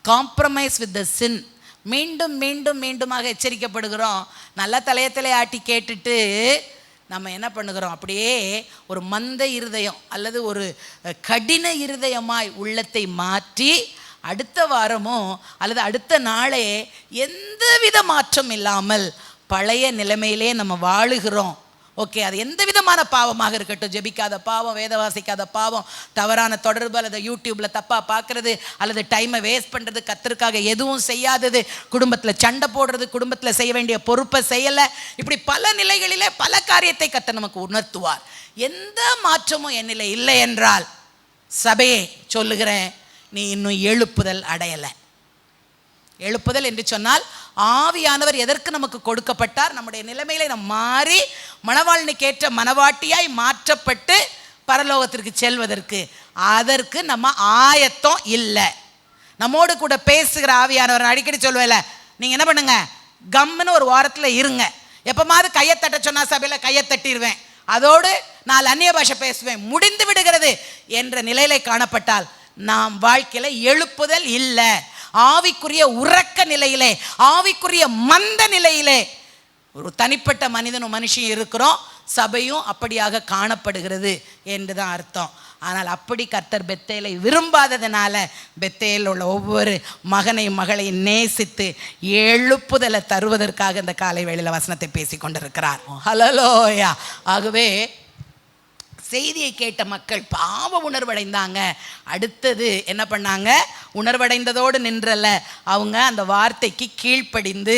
காம்ப்ரமைஸ் வித் த சின், மீண்டும் மீண்டும் மீண்டுமாக எச்சரிக்கப்படுகிறோம். நல்லா தலையத்திலே ஆட்டி கேட்டுட்டு நம்ம என்ன பண்ணுகிறோம்? அப்படியே ஒரு மந்த இருதயம் அல்லது ஒரு கடின இருதயமாய் உள்ளத்தை மாற்றி அடுத்த வாரமோ அல்லது அடுத்த நாளே எந்தவித மாற்றம் இல்லாமல் பழைய நிலைமையிலே நம்ம வாழுகிறோம். ஓகே, அது எந்த விதமான பாவமாக இருக்கட்டும், ஜெபிக்காத பாவம், வேத வாசிக்காத பாவம், தவறான தொடர்பு அல்லது யூடியூப்பில் தப்பாக பார்க்குறது அல்லது டைமை வேஸ்ட் பண்ணுறது, கர்த்தருக்காக எதுவும் செய்யாதது, குடும்பத்தில் சண்டை போடுறது, குடும்பத்தில் செய்ய வேண்டிய பொறுப்பை செய்யலை, இப்படி பல நிலைகளிலே பல காரியத்தை கர்த்தர் நமக்கு உணர்த்துவார். எந்த மாற்றமும் என்னில் இல்லை என்றால் சபையே சொல்லுகிறேன், நீ இன்னும் எழுப்புதல் அடையலை. எழுப்புதல் என்று சொன்னால் ஆவியானவர் எதற்கு நமக்கு கொடுக்கப்பட்டார்? நம்முடைய நிலைமையில நம்ம மாறி மணவாளனுக்கு ஏற்ற மணவாட்டியாய் மாற்றப்பட்டு பரலோகத்திற்கு செல்வதற்கு. அதற்கு நம்ம ஆயத்தம் இல்லை. நம்மோடு கூட பேசுகிற ஆவியானவர் அடிக்கடி சொல்லுவேல, நீங்கள் என்ன பண்ணுங்க, கம்முன்னு ஒரு வாரத்தில் இருங்க. எப்போமாவது கையை தட்ட சொன்னால் சபையில் கையை தட்டிடுவேன், அதோடு நான் அந்நிய பாஷை பேசுவேன், முடிந்து விடுகிறது என்ற நிலையில காணப்பட்டால் நாம் வாழ்க்கையில் எழுப்புதல் இல்லை. ஆவிக்குரிய உறக்க நிலையிலே, ஆவிக்குரிய மந்த நிலையிலே ஒரு தனிப்பட்ட மனிதனும் மனுஷியும் இருக்கிறோம். சபையும் அப்படியாக காணப்படுகிறது என்று தான் அர்த்தம். ஆனால் அப்படி கர்த்தர் பெத்தேலை விரும்பாததுனால பெத்தேலில் உள்ள ஒவ்வொரு மகனையும் மகளையும் நேசித்து எழுப்புதலை தருவதற்காக இந்த காலை வேளையில் வசனத்தை பேசி கொண்டிருக்கிறார். ஹல்லேலூயா. ஆகவே செய்தியை கேட்ட மக்கள் பாவ உணர்வடைந்தாங்க. அடுத்தது என்ன பண்ணாங்க? உணர்வடைந்ததோடு நின்றல, அவங்க அந்த வார்த்தைக்கு கீழ்ப்படிந்து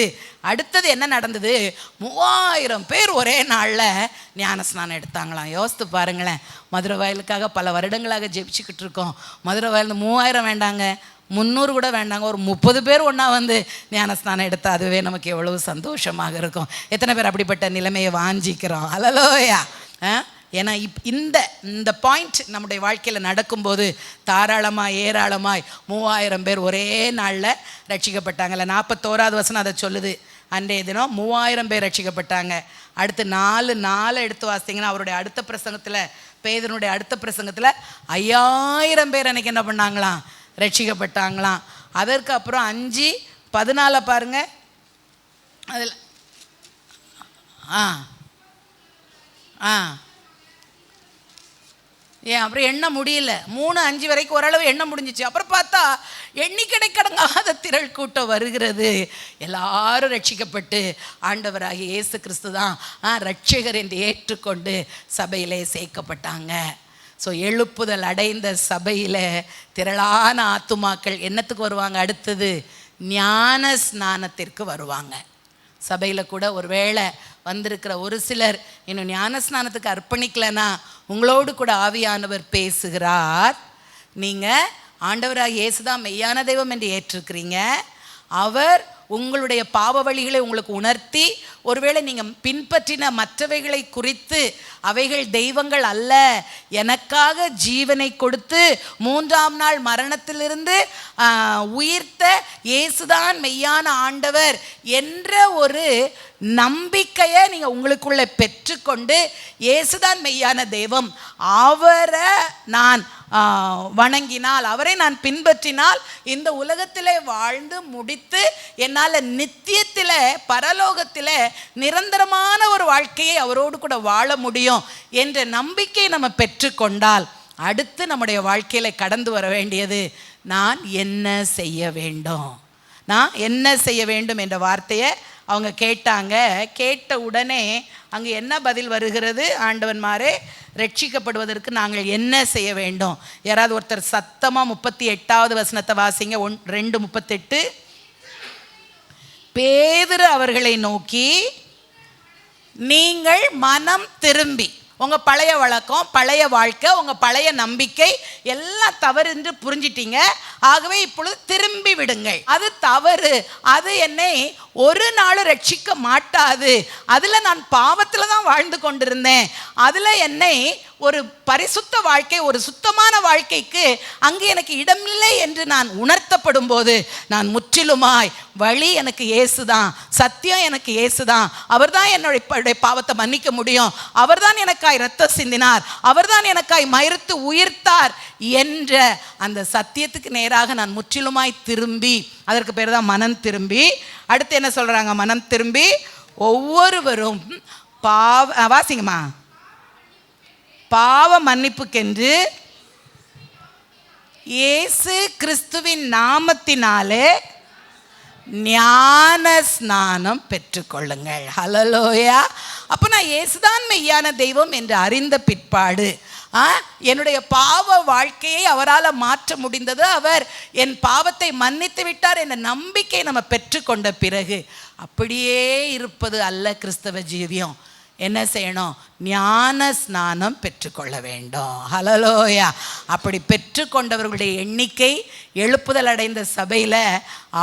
அடுத்தது என்ன நடந்தது? 3000 பேர் ஒரே நாளில் ஞானஸ்நானம் எடுத்தாங்களாம். யோசித்து பாருங்களேன். மதுரை வயலுக்காக பல வருடங்களாக ஜெபிச்சுக்கிட்டு இருக்கோம். மதுரை வயல் 3000 வேண்டாங்க, 300 கூட வேண்டாங்க, ஒரு 30 பேர் ஒன்றா வந்து ஞானஸ்நானம் எடுத்தால் அதுவே நமக்கு எவ்வளவு சந்தோஷமாக இருக்கும். எத்தனை பேர் அப்படிப்பட்ட நிலைமையை வாஞ்சிக்கிறோம்? ஹல்லேலூயா. ஏன்னா இந்த பாயிண்ட் நம்முடைய வாழ்க்கையில் நடக்கும்போது தாராளமாக ஏராளமாய் 3000 பேர் ஒரே நாளில் ரட்சிக்கப்பட்டாங்கல்ல. 41வது வசனம் அதை சொல்லுது. அன்றைய தினம் 3000 பேர் ரட்சிக்கப்பட்டாங்க. அடுத்து 4 எடுத்து வாசித்தீங்கன்னா அவருடைய அடுத்த பிரசங்கத்தில், பேதுருனுடைய அடுத்த பிரசங்கத்தில் 5000 பேர் அன்றைக்கி என்ன பண்ணாங்களாம்? ரட்சிக்கப்பட்டாங்களாம். அதற்கு அப்புறம் 5:14 பாருங்க. அதில் ஏன் அப்புறம் எண்ண முடியல. 3-5 வரைக்கும் ஓரளவு எண்ண முடிஞ்சிச்சு. அப்புறம் பார்த்தா எண்ணிக்கை கடங்காத திரள் கூட்டம் வருகிறது. எல்லாரும் ரட்சிக்கப்பட்டு ஆண்டவராகிய இயேசு கிறிஸ்து தான் ரட்சகர் என்று ஏற்றுக்கொண்டு சபையிலே சேர்க்கப்பட்டாங்க. ஸோ எழுப்புதல் அடைந்த சபையில் திரளான ஆத்துமாக்கள் என்னத்துக்கு வருவாங்க? அடுத்தது ஞான ஸ்நானத்திற்கு வருவாங்க. சபையில் கூட ஒரு வேளை வந்திருக்கிற ஒரு சிலர் இன்னும் ஞானஸ்நானத்துக்கு அர்ப்பணிக்கலைன்னா உங்களோடு கூட ஆவியானவர் பேசுகிறார். நீங்கள் ஆண்டவராக இயேசுதான் மெய்யான தெய்வம் என்று ஏற்றிருக்கிறீங்க. அவர் உங்களுடைய பாவ வழிகளை உங்களுக்கு உணர்த்தி, ஒருவேளை நீங்கள் பின்பற்றின மற்றவைகளை குறித்து அவைகள் தெய்வங்கள் அல்ல, எனக்காக ஜீவனை கொடுத்து 3ஆம் நாள் மரணத்திலிருந்து உயிர்த்த இயேசுதான் மெய்யான ஆண்டவர் என்ற ஒரு நம்பிக்கையை நீங்கள் உங்களுக்குள்ளே பெற்றுக்கொண்டு, இயேசுதான் மெய்யான தெய்வம், அவரை நான் வணங்கினால், அவரை நான் பின்பற்றினால் இந்த உலகத்திலே வாழ்ந்து முடித்து என்னால் நித்தியத்தில் பரலோகத்தில் நிரந்தரமான ஒரு வாழ்க்கையை அவரோடு கூட வாழ முடியும் என்ற நம்பிக்கையை நம்ம பெற்றுக்கொண்டால் அடுத்து நம்முடைய வாழ்க்கையில் கடந்து வர வேண்டியது, நான் என்ன செய்ய வேண்டும், நான் என்ன செய்ய வேண்டும் என்ற வார்த்தையை அவங்க கேட்டாங்க. கேட்ட உடனே அங்கே என்ன பதில் வருகிறது? ஆண்டவன்மாரே, ரட்சிக்கப்படுவதற்கு நாங்கள் என்ன செய்ய வேண்டும்? யாராவது ஒருத்தர் சத்தமாக 38வது வசனத்தை வாசிங்க. 2:38. பேதுரு அவர்களை நோக்கி, நீங்கள் மனம் திரும்பி, உங்கள் பழைய வழக்கம், பழைய வாழ்க்கை, உங்கள் பழைய நம்பிக்கை எல்லாம் தவறு என்று புரிஞ்சிட்டீங்க. ஆகவே இப்பொழுது திரும்பி விடுங்கள். அது தவறு, அது என்னை ஒரு நாள் ரட்சிக்க மாட்டாது. அதில் நான் பாவத்தில் தான் வாழ்ந்து கொண்டிருந்தேன். அதில் என்னை ஒரு பரிசுத்த வாழ்க்கை, ஒரு சுத்தமான வாழ்க்கைக்கு அங்கு எனக்கு இடமில்லை என்று நான் உணர்த்தப்படும் போது நான் முற்றிலுமாய், வழி எனக்கு இயேசு தான், சத்தியம் எனக்கு இயேசு தான், அவர் தான் என்னுடைய பாவத்தை மன்னிக்க முடியும், அவர் தான் எனக்காய் இரத்தம் சிந்தினார், அவர் தான் எனக்காய் மரித்து உயிர்த்தார் என்ற அந்த சத்தியத்துக்கு நேராக நான் முற்றிலுமாய் திரும்பி, அதற்கு பேர் தான் மனம் திரும்பி. அடுத்து என்ன சொல்றாங்க? மனம் திரும்பி ஒவ்வொருவரும் வாசிங்கம்மா, பாவ மன்னிப்புக்கென்று இயேசு கிறிஸ்துவின் நாமத்தினாலே ஞான ஸ்நானம் பெற்றுக்கொள்ளுங்கள். ஹல்லேலூயா. அப்போ நான் இயேசுதான் மெய்யான தெய்வம் என்று அறிந்த பிற்பாடு என்னுடைய பாவ வாழ்க்கையை அவரால் மாற்ற முடிந்தது, அவர் என் பாவத்தை மன்னித்து விட்டார் என்ற நம்பிக்கை நம்ம பெற்றுக்கொண்ட பிறகு அப்படியே இருப்பது அல்ல கிறிஸ்தவ ஜீவியம். என்ன செய்யணும்? ஞான ஸ்நானம் பெற்றுக்கொள்ள வேண்டும். ஹல்லேலூயா. அப்படி பெற்றுக்கொண்டவர்களுடைய எண்ணிக்கை எழுப்புதல் அடைந்த சபையில்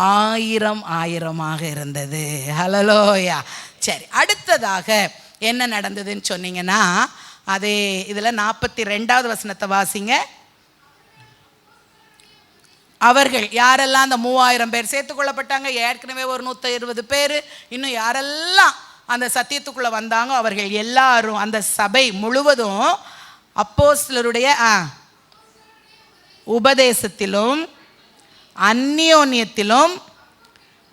1000 இருந்தது. ஹல்லேலூயா. சரி, அடுத்ததாக என்ன நடந்ததுன்னு சொன்னீங்கன்னா, அதே இதில் 42வது வசனத்தை வாசிங்க. அவர்கள் யாரெல்லாம் அந்த 3000 பேர் சேர்த்துக்கொள்ளப்பட்டாங்க, ஏற்கனவே ஒரு 120 பேர், இன்னும் யாரெல்லாம் அந்த சத்தியத்துக்குள்ளே வந்தாங்க, அவர்கள் எல்லாரும், அந்த சபை முழுவதும் அப்போஸ்தலருடைய உபதேசத்திலும் அந்நியோன்யத்திலும்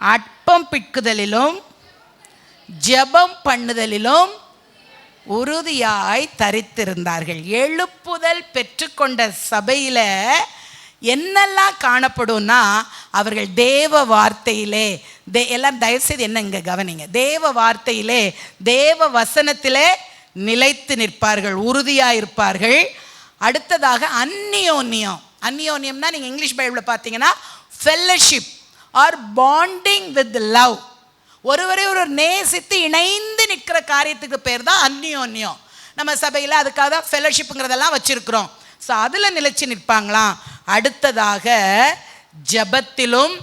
அப்பம் பிட்குதலிலும் ஜெபம் பண்ணுதலிலும் உறுதியாய் தரித்திருந்தார்கள். எழுப்புதல் பெற்றுக்கொண்ட சபையில் என்னெல்லாம் காணப்படும்னா, அவர்கள் தேவ வார்த்தையிலே, எல்லாம் தயவுசெய்து என்ன இங்கே கவனிங்க, தேவ வார்த்தையிலே, தேவ வசனத்திலே நிலைத்து நிற்பார்கள், உறுதியாக இருப்பார்கள். அடுத்ததாக அந்நியோன்யம். அந்நியோன்யம்னா நீங்கள் இங்கிலீஷ் பைபிளில் பார்த்தீங்கன்னா fellowship or bonding with love. ஒருவரை ஒரு நேசித்து இணைந்து நிற்கிற காரியத்துக்கு பேர் தான் அந்நியோன்யம். நம்ம சபையில் அதுக்காக தான் ஃபெல்லோஷிப்புங்கிறதெல்லாம் வச்சுருக்கிறோம். ஸோ அதில் நிலைச்சு நிற்பாங்களாம். அடுத்ததாக ஜெபத்திலும்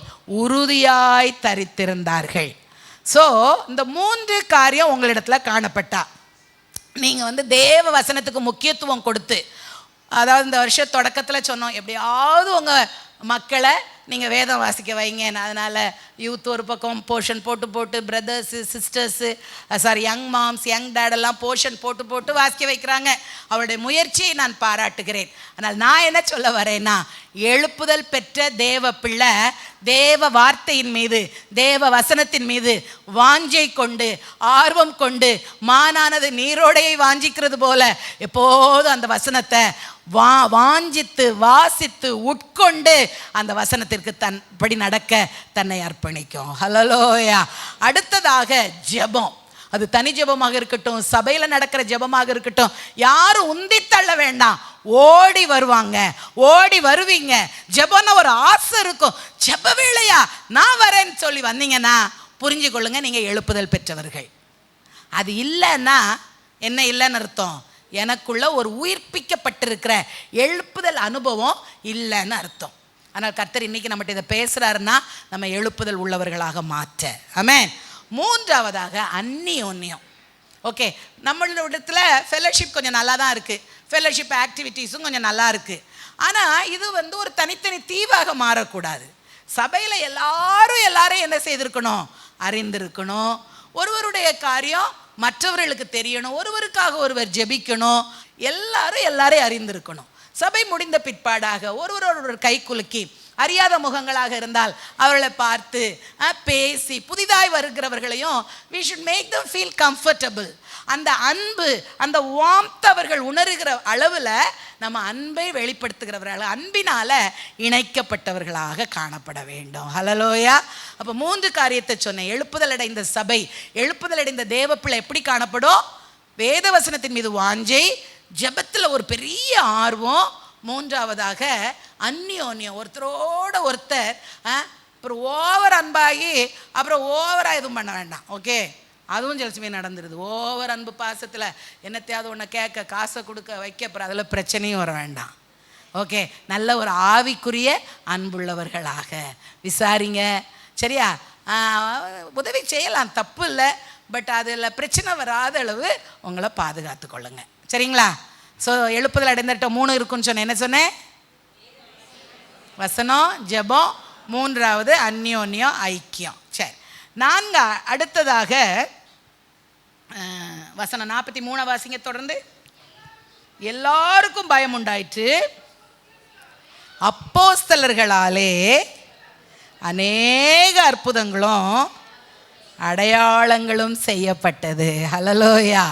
உறுதியாய் தரித்திருந்தார்கள். ஸோ இந்த 3 காரியம் உங்களிடத்தில் காணப்பட்டா, நீங்கள் தேவ வசனத்துக்கு முக்கியத்துவம் கொடுத்து, அதாவது இந்த வருஷ தொடக்கத்தில் சொன்னோம், எப்படியாவது உங்கள் மக்களை நீங்கள் வேதம் வாசிக்க வைங்க. அதனால் யூத் ஒரு பக்கம் போர்ஷன் போட்டு brothers sisters young moms young டேடெல்லாம் போர்ஷன் போட்டு வாசிக்க வைக்கிறாங்க. அவருடைய முயற்சியை நான் பாராட்டுகிறேன். ஆனால் நான் என்ன சொல்ல வரேன்னா, எழுப்புதல் பெற்ற தேவ பிள்ளை தேவ வார்த்தையின் மீது, தேவ வசனத்தின் மீது வாஞ்சை கொண்டு, ஆர்வம் கொண்டு, மானானது நீரோடையை வாஞ்சிக்கிறது போல எப்போதும் அந்த வசனத்தை வாஞ்சித்து வாசித்து உட்கொண்டு அந்த வசனத்திற்கு படி நடக்க தன்னை அர்ப்பணிக்கும். ஹல்லேலூயா. அடுத்ததாக ஜெபம். அது தனி ஜெபமாக இருக்கட்டும், சபையில் நடக்கிற ஜெபமாக இருக்கட்டும், யாரும் உந்தி தள்ள வேண்டாம், ஓடி வருவாங்க, ஓடி வருவீங்க. ஜெபம்னா ஒரு ஆசை இருக்கும். ஜெப வேளையா நான் வரேன்னு சொல்லி வந்தீங்கன்னா புரிஞ்சு கொள்ளுங்க, நீங்கள் எழுப்புதல் பெற்றவர்கள். அது இல்லைன்னா என்ன இல்லைன்னு அர்த்தம்? எனக்குள்ள ஒரு உயிர்ப்பிக்கப்பட்டிருக்கிற எழுப்புதல் அனுபவம் இல்லைன்னு அர்த்தம். ஆனால் கர்த்தர் இன்னைக்கு நம்மகிட்ட இதை பேசுகிறாருன்னா நம்ம எழுப்புதல் உள்ளவர்களாக மாற்ற. ஆமென். 3வதாக அந்நியோன்யம். ஓகே, நம்மளோடத்தில் ஃபெல்லோஷிப் கொஞ்சம் நல்லா தான் இருக்குது, ஃபெல்லோஷிப் ஆக்டிவிட்டீஸும் கொஞ்சம் நல்லா இருக்குது. ஆனால் இது ஒரு தனித்தனி தீவாக மாறக்கூடாது. சபையில் எல்லாரும் என்ன செய்திருக்கணும்? அறிந்திருக்கணும். ஒருவருடைய காரியம் மற்றவர்களுக்கு தெரியணும், ஒருவருக்காக ஒருவர் ஜெபிக்கணும், எல்லாரையும் அறிந்திருக்கணும். சபை முடிந்த பிற்பாடாக ஒருவரோட கை குலுக்கி, அறியாத முகங்களாக இருந்தால் அவர்களை பார்த்து பேசி, புதிதாய் வருகிறவர்களையும் we should make them feel comfortable. அந்த அன்பு, அந்த வார்ம்த் அவர்கள் உணர்கிற அளவில் நம்ம அன்பை வெளிப்படுத்துகிறவர்கள், அன்பினால இணைக்கப்பட்டவர்களாக காணப்பட வேண்டும். ஹல்லேலூயா. அப்போ 3 காரியத்தை சொன்னேன். எழுப்புதல் அடைந்த சபை, எழுப்புதல் அடைந்த தேவப்பிள்ளை எப்படி காணப்படும்? வேத வசனத்தின் மீது வாஞ்சை, ஜெபத்தில் ஒரு பெரிய ஆர்வம். மூன்றாவதாக அந்நியோன்யம், ஒருத்தரோட ஒருத்தர். அப்புறம் ஓவர் அன்பாகி அப்புறம் ஓவராக எதுவும் பண்ண வேண்டாம். ஓகே, அதுவும் சில சமயம் நடந்துருது. ஓவர் அன்பு பாசத்தில் என்னத்தையாவது ஒன்று கேட்க, காசை கொடுக்க வைக்க, அப்புறம் அதில் பிரச்சனையும் வர வேண்டாம். ஓகே, நல்ல ஒரு ஆவிக்குரிய அன்புள்ளவர்களாக விசாரிங்க. சரியா? உதவி செய்யலாம், தப்பு இல்லை. பட் அதில் பிரச்சனை வராத அளவு உங்களை பாதுகாத்து கொள்ளுங்க. சரிங்களா? ஸோ எழுப்புதல் அடைந்துட்ட 3 இருக்குன்னு சொன்னேன். என்ன சொன்னேன்? வசனம், ஜெபம், மூன்றாவது அந்யோன்யம், ஐக்கியம். சரி, 4 அடுத்ததாக வசனம் 43 வாசிங்க தொடர்ந்து. எல்லாருக்கும் பயம் உண்டாயிற்று, அப்போஸ்தலர்களாலே அநேக அற்புதங்களும் அடையாளங்களும் செய்யப்பட்டது. ஹல்லேலூயா.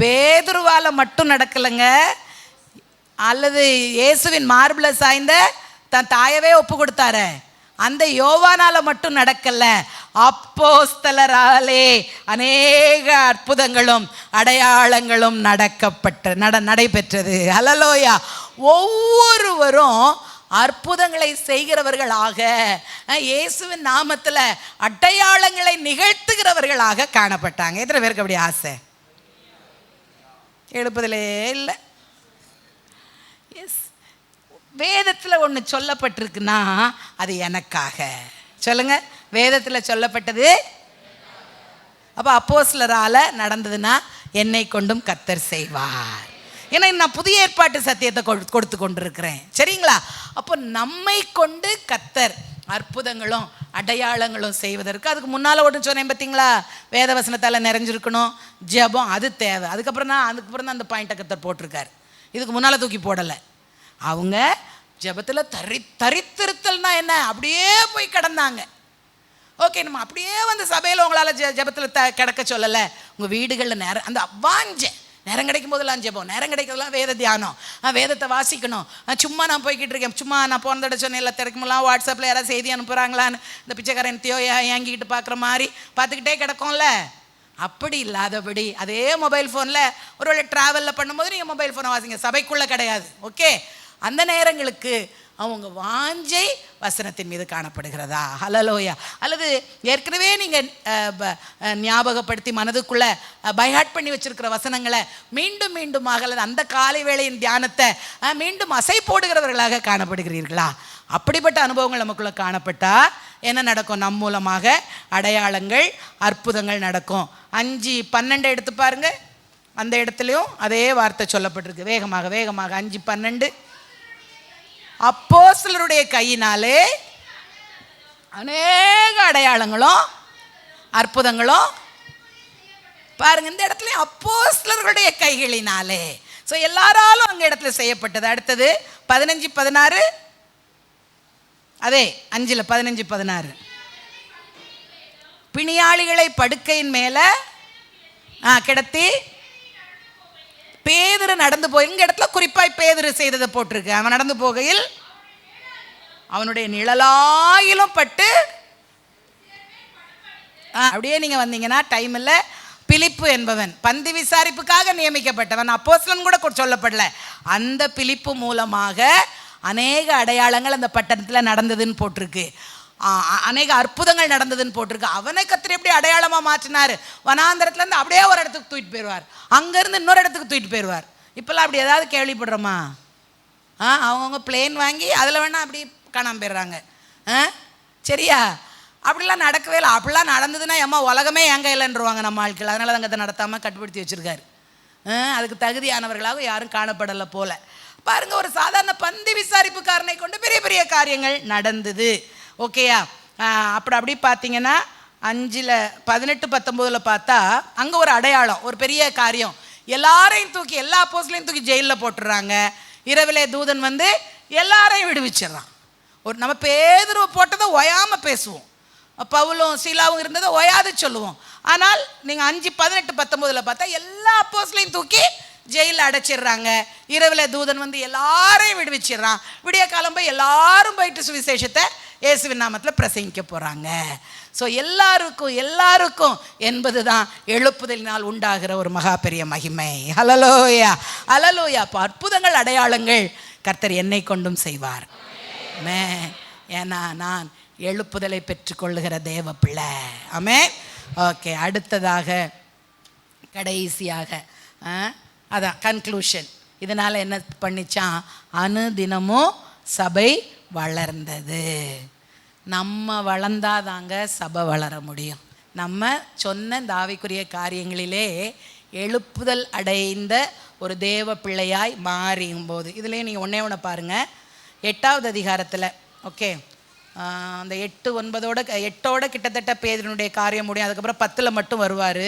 பேதுருவால மட்டும் நடக்கலைங்க, அல்லது இயேசுவின் மார்பிள சாய்ந்த தன் தாயவே ஒப்பு கொடுத்தாரு, அந்த யோவானால மட்டும் நடக்கல, அப்போஸ்தலராலே அநேக அற்புதங்களும் அடையாளங்களும் நடைபெற்றது. ஹல்லேலூயா. ஒவ்வொருவரும் அற்புதங்களை செய்கிறவர்களாக, இயேசுவின் நாமத்தில் அடையாளங்களை நிகழ்த்துகிறவர்களாக காணப்பட்டாங்க. எத்தனை பேருக்கு அப்படி ஆசை? எழுப்புதலே இல்லை. எஸ், வேதத்தில் ஒன்று சொல்லப்பட்டிருக்குன்னா அது எனக்காக. சொல்லுங்க, வேதத்தில் சொல்லப்பட்டது. அப்போ அப்போஸ்தலரால நடந்ததுன்னா என்னை கொண்டும் கர்த்தர் செய்வார். ஏன்னா நான் புதிய ஏற்பாட்டு சத்தியத்தை கொடுத்து கொண்டிருக்கிறேன். சரிங்களா? அப்போ நம்மை கொண்டு கர்த்தர் அற்புதங்களும் அடையாளங்களும் செய்வதற்கு, அதுக்கு முன்னால் ஒன்று சொன்னேன் பார்த்தீங்களா, வேத வசனத்தால் நிறைஞ்சிருக்கணும், ஜெபம் அது தேவை. அதுக்கப்புறம் தான் அந்த பாயிண்ட்டை கர்த்தர் போட்டிருக்காரு. இதுக்கு முன்னால் தூக்கி போடலை. அவங்க ஜெபத்தில் தரித்திருத்தல்னா என்ன, அப்படியே போய் கிடந்தாங்க. ஓகே, நம்ம அப்படியே வந்து சபையில் உங்களால் ஜெபத்தில் கிடக்க சொல்லலை. உங்கள் வீடுகளில் நேரம், அந்த வாஞ்ச நேரம் கிடைக்கும் போதெல்லாம் ஜெபம், நேரம் கிடைக்கிறதுலாம் வேத தியானம், வேதத்தை வாசிக்கணும். சும்மா நான் போய்கிட்டு இருக்கேன், சும்மா நான் போன தடவை சொன்னேன் இல்லை, திறக்கும்போலாம் வாட்ஸ்அப்பில் யாராவது செய்தி அனுப்புகிறாங்களான்னு இந்த பிச்சைக்காரன்த்தையோ ஏங்கிக்கிட்டு பார்க்குற மாதிரி பார்த்துக்கிட்டே கிடக்கும்ல. அப்படி இல்லாதபடி அதே மொபைல் ஃபோனில் ஒருவேளை ட்ராவலில் பண்ணும்போது நீங்கள் மொபைல் ஃபோனை வாசிங்க, சபைக்குள்ளே கிடையாது. ஓகே, அந்த நேரங்களுக்கு அவங்க வாஞ்சை வசனத்தின் மீது காணப்படுகிறதா? ஹல்லேலூயா. அல்லது ஏற்கனவே நீங்கள் ஞாபகப்படுத்தி மனதுக்குள்ளே பைஹார்ட் பண்ணி வச்சுருக்கிற வசனங்களை மீண்டும் மீண்டுமாக, அல்லது அந்த காலை வேளையின் தியானத்தை மீண்டும் அசை போடுகிறவர்களாக காணப்படுகிறீர்களா? அப்படிப்பட்ட அனுபவங்கள் நமக்குள்ளே காணப்பட்டால் என்ன நடக்கும்? நம் மூலமாக அடையாளங்கள் அற்புதங்கள் நடக்கும். 5:12 எடுத்து பாருங்க. அந்த இடத்துலையும் அதே வார்த்தை சொல்லப்பட்டிருக்கு. வேகமாக 5:12. அப்போஸ்தலருடைய கையினாலே அநேக அடையாளங்களும் அற்புதங்களும், பாருங்க இந்த இடத்துல அப்போஸ்தலர்களுடைய கைகளினாலே. ஸோ எல்லாராலும் அங்கே இடத்துல செய்யப்பட்டது. அடுத்தது 15:16. அதே 5:15-16. பிணியாளிகளை படுக்கையின் மேலே கிடத்தி பேதுரு நடந்து போய், இங்க இடத்துல குறிப்பாய் பேதுரு செய்ததை போட்டிருக்கு. அவன் நடந்து போகையில் அவனுடைய நிழலாயிலும் பட்டு, அப்படியே நீங்க வந்தீங்கன்னா டைம் இல்லை. பிலிப்பு என்பவன் பந்தி விசாரிப்புக்காக நியமிக்கப்பட்டவன், அப்போஸ்தலன் கூட சொல்லப்படல. அந்த பிலிப்பு மூலமாக அநேக அடையாளங்கள் அந்த பட்டணத்தில் நடந்ததுன்னு போட்டிருக்கு. அநேக அற்புதங்கள் நடந்ததுன்னு போட்டிருக்கு. அவனை கர்த்தர் எப்படி அடையாளமாக மாற்றினார்? வனாந்தரத்துலேருந்து அப்படியே ஒரு இடத்துக்கு தூக்கிட்டு போயிடுவார், அங்கேருந்து இன்னொரு இடத்துக்கு தூக்கிட்டு போயிடுவார். இப்போல்லாம் அப்படி ஏதாவது கேள்விப்படுறோமா? அவங்கவுங்க பிளேன் வாங்கி அதில் வேணால் அப்படி காணாமல் போயிடுறாங்க. சரியா? அப்படிலாம் நடக்கவே இல்லை. அப்படிலாம் நடந்ததுன்னா ஏம்மா உலகமே என் கையிலன்றுவாங்க நம்ம ஆட்கள். அதனால தான் அதை நடத்தாமல் கட்டுப்படுத்தி வச்சுருக்காரு. அதுக்கு தகுதியானவர்களாக யாரும் காணப்படலை போல. பாருங்க, ஒரு சாதாரண பந்தி விசாரிப்புக்காரனை கொண்டு பெரிய பெரிய காரியங்கள் நடந்தது. ஓகேயா? அப்படி பார்த்தீங்கன்னா 5:18-19 பார்த்தா அங்கே ஒரு அடையாளம், ஒரு பெரிய காரியம். எல்லாரையும் தூக்கி, எல்லா அப்போஸ்தலரையும் தூக்கி ஜெயிலில் போட்டுடுறாங்க. இரவிலே தூதன் வந்து எல்லாரையும் விடுவிச்சிடறான். ஒரு நம்ம பேதுருவை போட்டதை ஒயாமல் பேசுவோம், பவுலும் சீலாவும் இருந்ததை ஒயாது சொல்லுவோம். ஆனால் நீங்கள் 5:18-19 பார்த்தா எல்லா அப்போஸ்தலரையும் தூக்கி ஜெயிலில் அடைச்சிடுறாங்க. இரவில் தூதன் வந்து எல்லாரையும் விடுவிச்சிடுறான். விடிய காலம் போய் எல்லாரும் போயிட்டு சுவிசேஷத்தை இயேசுவின் நாமத்தில் பிரசங்கிக்க போகிறாங்க. ஸோ எல்லாருக்கும் என்பது தான் எழுப்புதலினால் உண்டாகிற ஒரு மகா பெரிய மகிமை. ஹல்லேலூயா, ஹல்லேலூயா. அப்போ அற்புதங்கள் அடையாளங்கள் கர்த்தர் என்னை கொண்டும் செய்வார். ஆமென். ஏன்னா நான் எழுப்புதலை பெற்றுக்கொள்ளுகிற தேவ பிள்ளை. ஆமென். ஓகே, அடுத்ததாக கடைசியாக அதான் கன்க்ளூஷன். இதனால் என்ன பண்ணிச்சான்? அனுதினமும் சபை வளர்ந்தது. நம்ம வளர்ந்தாதாங்க சபை வளர முடியும். நம்ம சொன்ன இந்த ஆவிக்குரிய காரியங்களிலே எழுப்புதல் அடைந்த ஒரு தேவ பிள்ளையாய் மாறும் போது, இதுலேயே நீங்கள் ஒன்றே பாருங்கள். 8வது அதிகாரத்தில், ஓகே, அந்த 8, 9 கிட்டத்தட்ட பேதுருனுடைய காரியம் முடியும். அதுக்கப்புறம் 10 மட்டும் வருவார்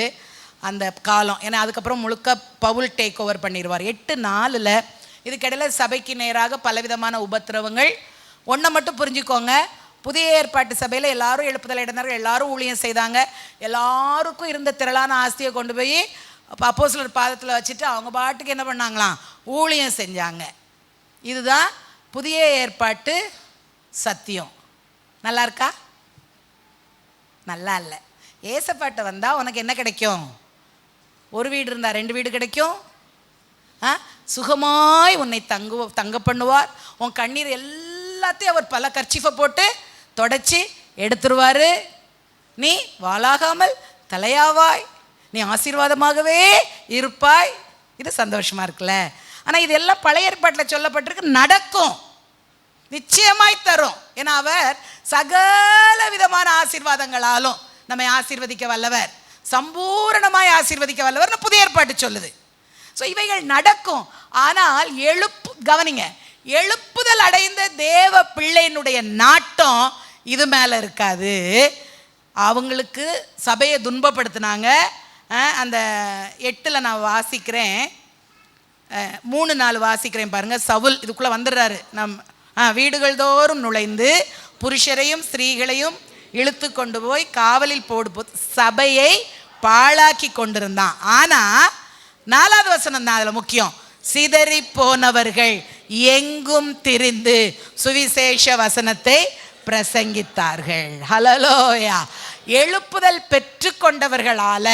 அந்த காலம். ஏன்னா அதுக்கப்புறம் முழுக்க பவுல் டேக் ஓவர் பண்ணிடுவார். 8:4 இதுக்கிடையில் சபைக்கு நேராக பலவிதமான உபத்திரவங்கள். ஒன்றை மட்டும் புரிஞ்சுக்கோங்க, புதிய ஏற்பாட்டு சபையில் எல்லாரும் எழுப்புதல் அடைந்தார்கள், எல்லாரும் ஊழியம் செய்தாங்க. எல்லாருக்கும் இருந்த திரளான ஆஸ்தியை கொண்டு போய் அப்போஸ்தலர் பாதத்தில் வச்சுட்டு அவங்க பாட்டுக்கு என்ன பண்ணாங்களாம்? ஊழியம் செஞ்சாங்க. இதுதான் புதிய ஏற்பாட்டு சத்தியம். நல்லா இருக்கா? நல்லா இல்லை. ஏசப்பாட்ட வந்தால் உனக்கு என்ன கிடைக்கும்? ஒரு வீடு இருந்தால் 2 வீடு கிடைக்கும். சுகமாய் உன்னை தங்க பண்ணுவார். உன் கண்ணீர் எல்லாத்தையும் அவர் பல கர்ச்சீஃபை போட்டு தொடச்சி எடுத்துருவார். நீ வாளாகாமல் தலையாவாய், நீ ஆசீர்வாதமாகவே இருப்பாய். இது சந்தோஷமாக இருக்குல்ல? ஆனால் இதெல்லாம் பழைய ஏற்பாட்டில் சொல்லப்பட்டிருக்கு, நடக்கும், நிச்சயமாய் தரும். ஏன்னா அவர் சகல விதமான ஆசீர்வாதங்களாலும் நம்மை ஆசீர்வதிக்க வல்லவர், சம்பூரணமாய் ஆசீர்வதிக்க வல்லவர் புதிய ஏற்பாட்டு சொல்லுது. ஸோ இவைகள் நடக்கும். ஆனால் கவனிங்க, எழுப்புதல் அடைந்த தேவ பிள்ளையினுடைய நாட்டம் இது மேலே இருக்காது. அவங்களுக்கு சபையை துன்பப்படுத்தினாங்க. அந்த 8 நான் வாசிக்கிறேன், 3-4 வாசிக்கிறேன் பாருங்கள். சவுல் இதுக்குள்ளே வந்துடுறாரு. வீடுகள் தோறும் நுழைந்து புருஷரையும் ஸ்திரீகளையும் இழுத்து கொண்டு போய் காவலில் போடு சபையை பாழாக்கி கொண்டிருந்தான். ஆனால் 4வது வசனம் தான் அதில் முக்கியம். சிதறி போனவர்கள் எங்கும் திரிந்து சுவிசேஷ வசனத்தை பிரசங்கித்தார்கள். ஹல்லேலூயா. எழுப்புதல் பெற்று கொண்டவர்களால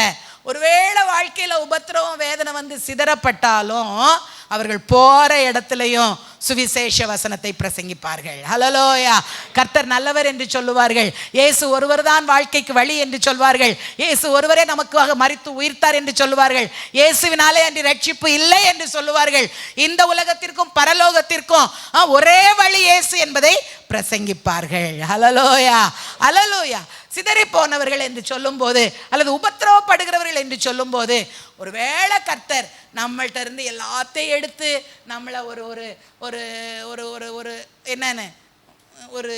ஒருவேளை வாழ்க்கையில் உபத்திரவம் வேதனை வந்து சிதறப்பட்டாலும் அவர்கள் போகிற இடத்துலையும் சுவிசேஷ வசனத்தை பிரசங்கிப்பார்கள். ஹல்லேலூயா. கர்த்தர் நல்லவர் என்று சொல்லுவார்கள். இயேசு ஒருவர் தான் வாழ்க்கைக்கு வழி என்று சொல்வார்கள். இயேசு ஒருவரே நமக்காக மரித்து உயிர்த்தார் என்று சொல்லுவார்கள். இயேசுவினாலே அன்றி ரட்சிப்பு இல்லை என்று சொல்லுவார்கள். இந்த உலகத்திற்கும் பரலோகத்திற்கும் ஒரே வழி இயேசு என்பதை பிரசங்கிப்பார்கள். ஹல்லேலூயா, ஹல்லேலூயா. சிதறி போனவர்கள் என்று சொல்லும்போது அல்லது உபத்திரவப்படுகிறவர்கள் என்று சொல்லும்போது ஒருவேளை கர்த்தர் நம்மள்கிட்ட இருந்து எல்லாத்தையும் எடுத்து நம்மளை ஒரு ஒரு ஒரு ஒரு ஒரு ஒரு என்னன்னு ஒரு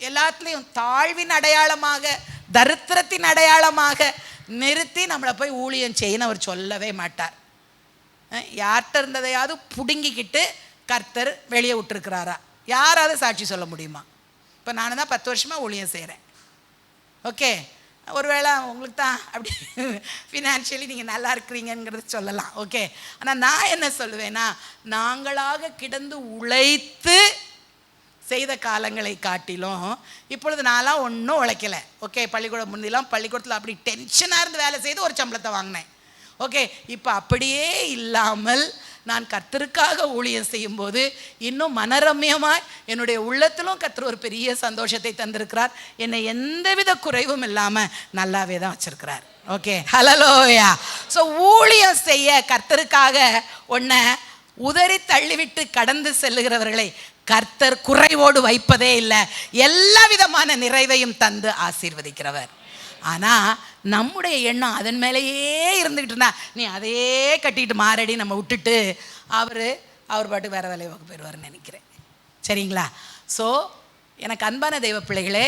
எல்லாத்துலேயும் தாழ்வின் அடையாளமாக, தரித்திரத்தின் அடையாளமாக நிறுத்தி நம்மளை போய் ஊழியம் செய்யணும் அவர் சொல்லவே மாட்டார். யார்கிட்ட இருந்ததையாவது பிடுங்கிக்கிட்டு கர்த்தர் வெளியே விட்டுருக்கிறாரா? யாராவது சாட்சி சொல்ல முடியுமா? இப்போ நான் தான் 10 வருஷமாக ஊழியம் செய்கிறேன். ஓகே, ஒருவேளை உங்களுக்கு தான் அப்படி ஃபினான்ஷியலி நீங்கள் நல்லா இருக்கிறீங்கிறது சொல்லலாம். ஓகே, ஆனால் நான் என்ன சொல்லுவேன்னா, நாங்களாக கிடந்து உழைத்து செய்த காலங்களை காட்டிலும் இப்பொழுது நான்லாம் ஒன்றும் உழைக்கலை. ஓகே, பள்ளிக்கூடம் முன்னெல்லாம் பள்ளிக்கூடத்தில் அப்படி டென்ஷனாக இருந்து வேலை செய்து ஒரு சம்பளத்தை வாங்கினேன். ஓகே, இப்போ அப்படியே இல்லாமல் நான் கர்த்தருக்காக ஊழியம் செய்யும்போது இன்னும் மனரம்யமாய் என்னுடைய உள்ளத்திலும் கர்த்தர் ஒரு பெரிய சந்தோஷத்தை தந்திருக்கிறார். என்னை எந்தவித குறைவும் இல்லாமல் நல்லாவே தான் வச்சிருக்கிறார். ஓகே, ஹல்லேலூயா. ஸோ ஊழியம் செய்ய கர்த்தருக்காக ஒன்றை உதறி தள்ளிவிட்டு கடந்து செல்லுகிறவர்களை கர்த்தர் குறைவோடு வைப்பதே இல்லை. எல்லா விதமான நிறைவையும் தந்து ஆசீர்வதிக்கிறவர். ஆனால் நம்முடைய எண்ணம் அதன் மேலேயே இருந்துக்கிட்டு இருந்தா, நீ அதையே கட்டிக்கிட்டு மாறடி நம்ம விட்டுட்டு அவர் பாட்டு வேறு வேலையை பார்க்க போயிடுவார்னு நினைக்கிறேன். சரிங்களா? ஸோ எனக்கு அன்பான தெய்வ பிள்ளைகளே,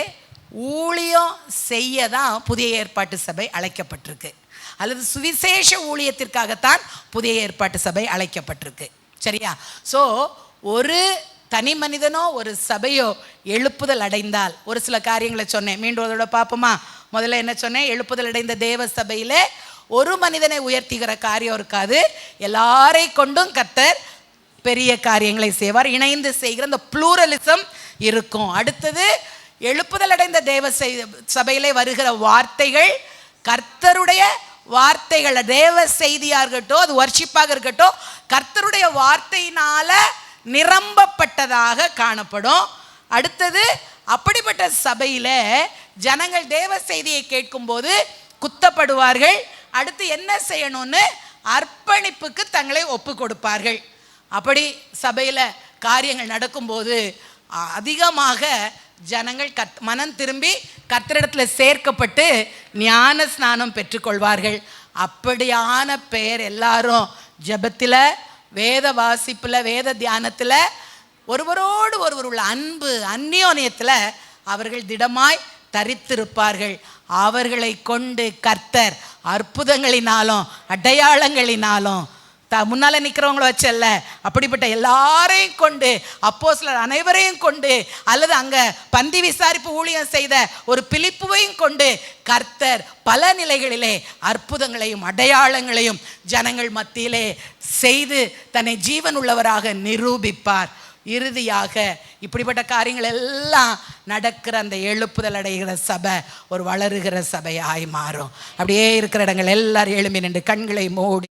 ஊழியம் செய்ய தான் புதிய ஏற்பாட்டு சபை அழைக்கப்பட்டிருக்கு, அல்லது சுவிசேஷ ஊழியத்திற்காகத்தான் புதிய ஏற்பாட்டு சபை அழைக்கப்பட்டிருக்கு. சரியா? ஸோ ஒரு தனி மனிதனோ ஒரு சபையோ எழுப்புதல் அடைந்தால் ஒரு சில காரியங்களை சொன்னேன். மீண்டும் அதோட பார்ப்போமா? முதல்ல என்ன சொன்னேன்? எழுப்புதல் அடைந்த தேவ சபையில் ஒரு மனிதனை உயர்த்திக்கிற காரியம் இருக்காது, எல்லாரை கொண்டும் கர்த்தர் பெரிய காரியங்களை செய்வார். இணைந்து செய்கிற அந்த ப்ளூரலிசம் இருக்கும். அடுத்தது, எழுப்புதல் அடைந்த சபையிலே வருகிற வார்த்தைகள் கர்த்தருடைய வார்த்தைகள். தேவ செய்தியாக இருக்கட்டும், அது வர்ஷிப்பாக இருக்கட்டும், கர்த்தருடைய வார்த்தையினால நிரம்பப்பட்டதாக காணப்படும். அடுத்தது, அப்படிப்பட்ட சபையில ஜனங்கள் தேவ செய்தியை கேட்கும்போது குத்தப்படுவார்கள். அடுத்து என்ன செய்யணும்னு அர்ப்பணிப்புக்கு தங்களை ஒப்பு கொடுப்பார்கள். அப்படி சபையில் காரியங்கள் நடக்கும்போது அதிகமாக ஜனங்கள் மனம் திரும்பி கர்த்தரிடத்தில் சேர்க்கப்பட்டு ஞான ஸ்நானம் பெற்றுக்கொள்வார்கள். அப்படியான பெயர் எல்லாரும் ஜெபத்தில், வேத வாசிப்பில், வேத தியானத்தில், ஒருவரோடு ஒருவர் உள்ள அன்பு அந்யோன்யத்தில் அவர்கள் திடமாய் தரித்திருப்பார்கள். அவர்களை கொண்டு கர்த்தர் அற்புதங்களினாலும் அடையாளங்களினாலும் முன்னால நிற்கிறவங்கள வச்சல்ல, அப்படிப்பட்ட எல்லாரையும் கொண்டு, அப்போஸ்தலர் அனைவரையும் கொண்டு, அல்லது அங்க பந்தி விசாரிப்பு ஊழியம் செய்த ஒரு பிலிப்புவையும் கொண்டு கர்த்தர் பல நிலைகளிலே அற்புதங்களையும் அடையாளங்களையும் ஜனங்கள் மத்தியிலே செய்து தன்னை ஜீவன் உள்ளவராக நிரூபிப்பார். இறுதியாக இப்படிப்பட்ட காரியங்கள் எல்லாம் நடக்கிற அந்த எழுப்புதல் அடைகிற சபை ஒரு வளருகிற சபையாய் மாறும். அப்படியே இருக்கிற இடங்கள் எல்லாரும் எழும்பி நின்று கண்களை மூடி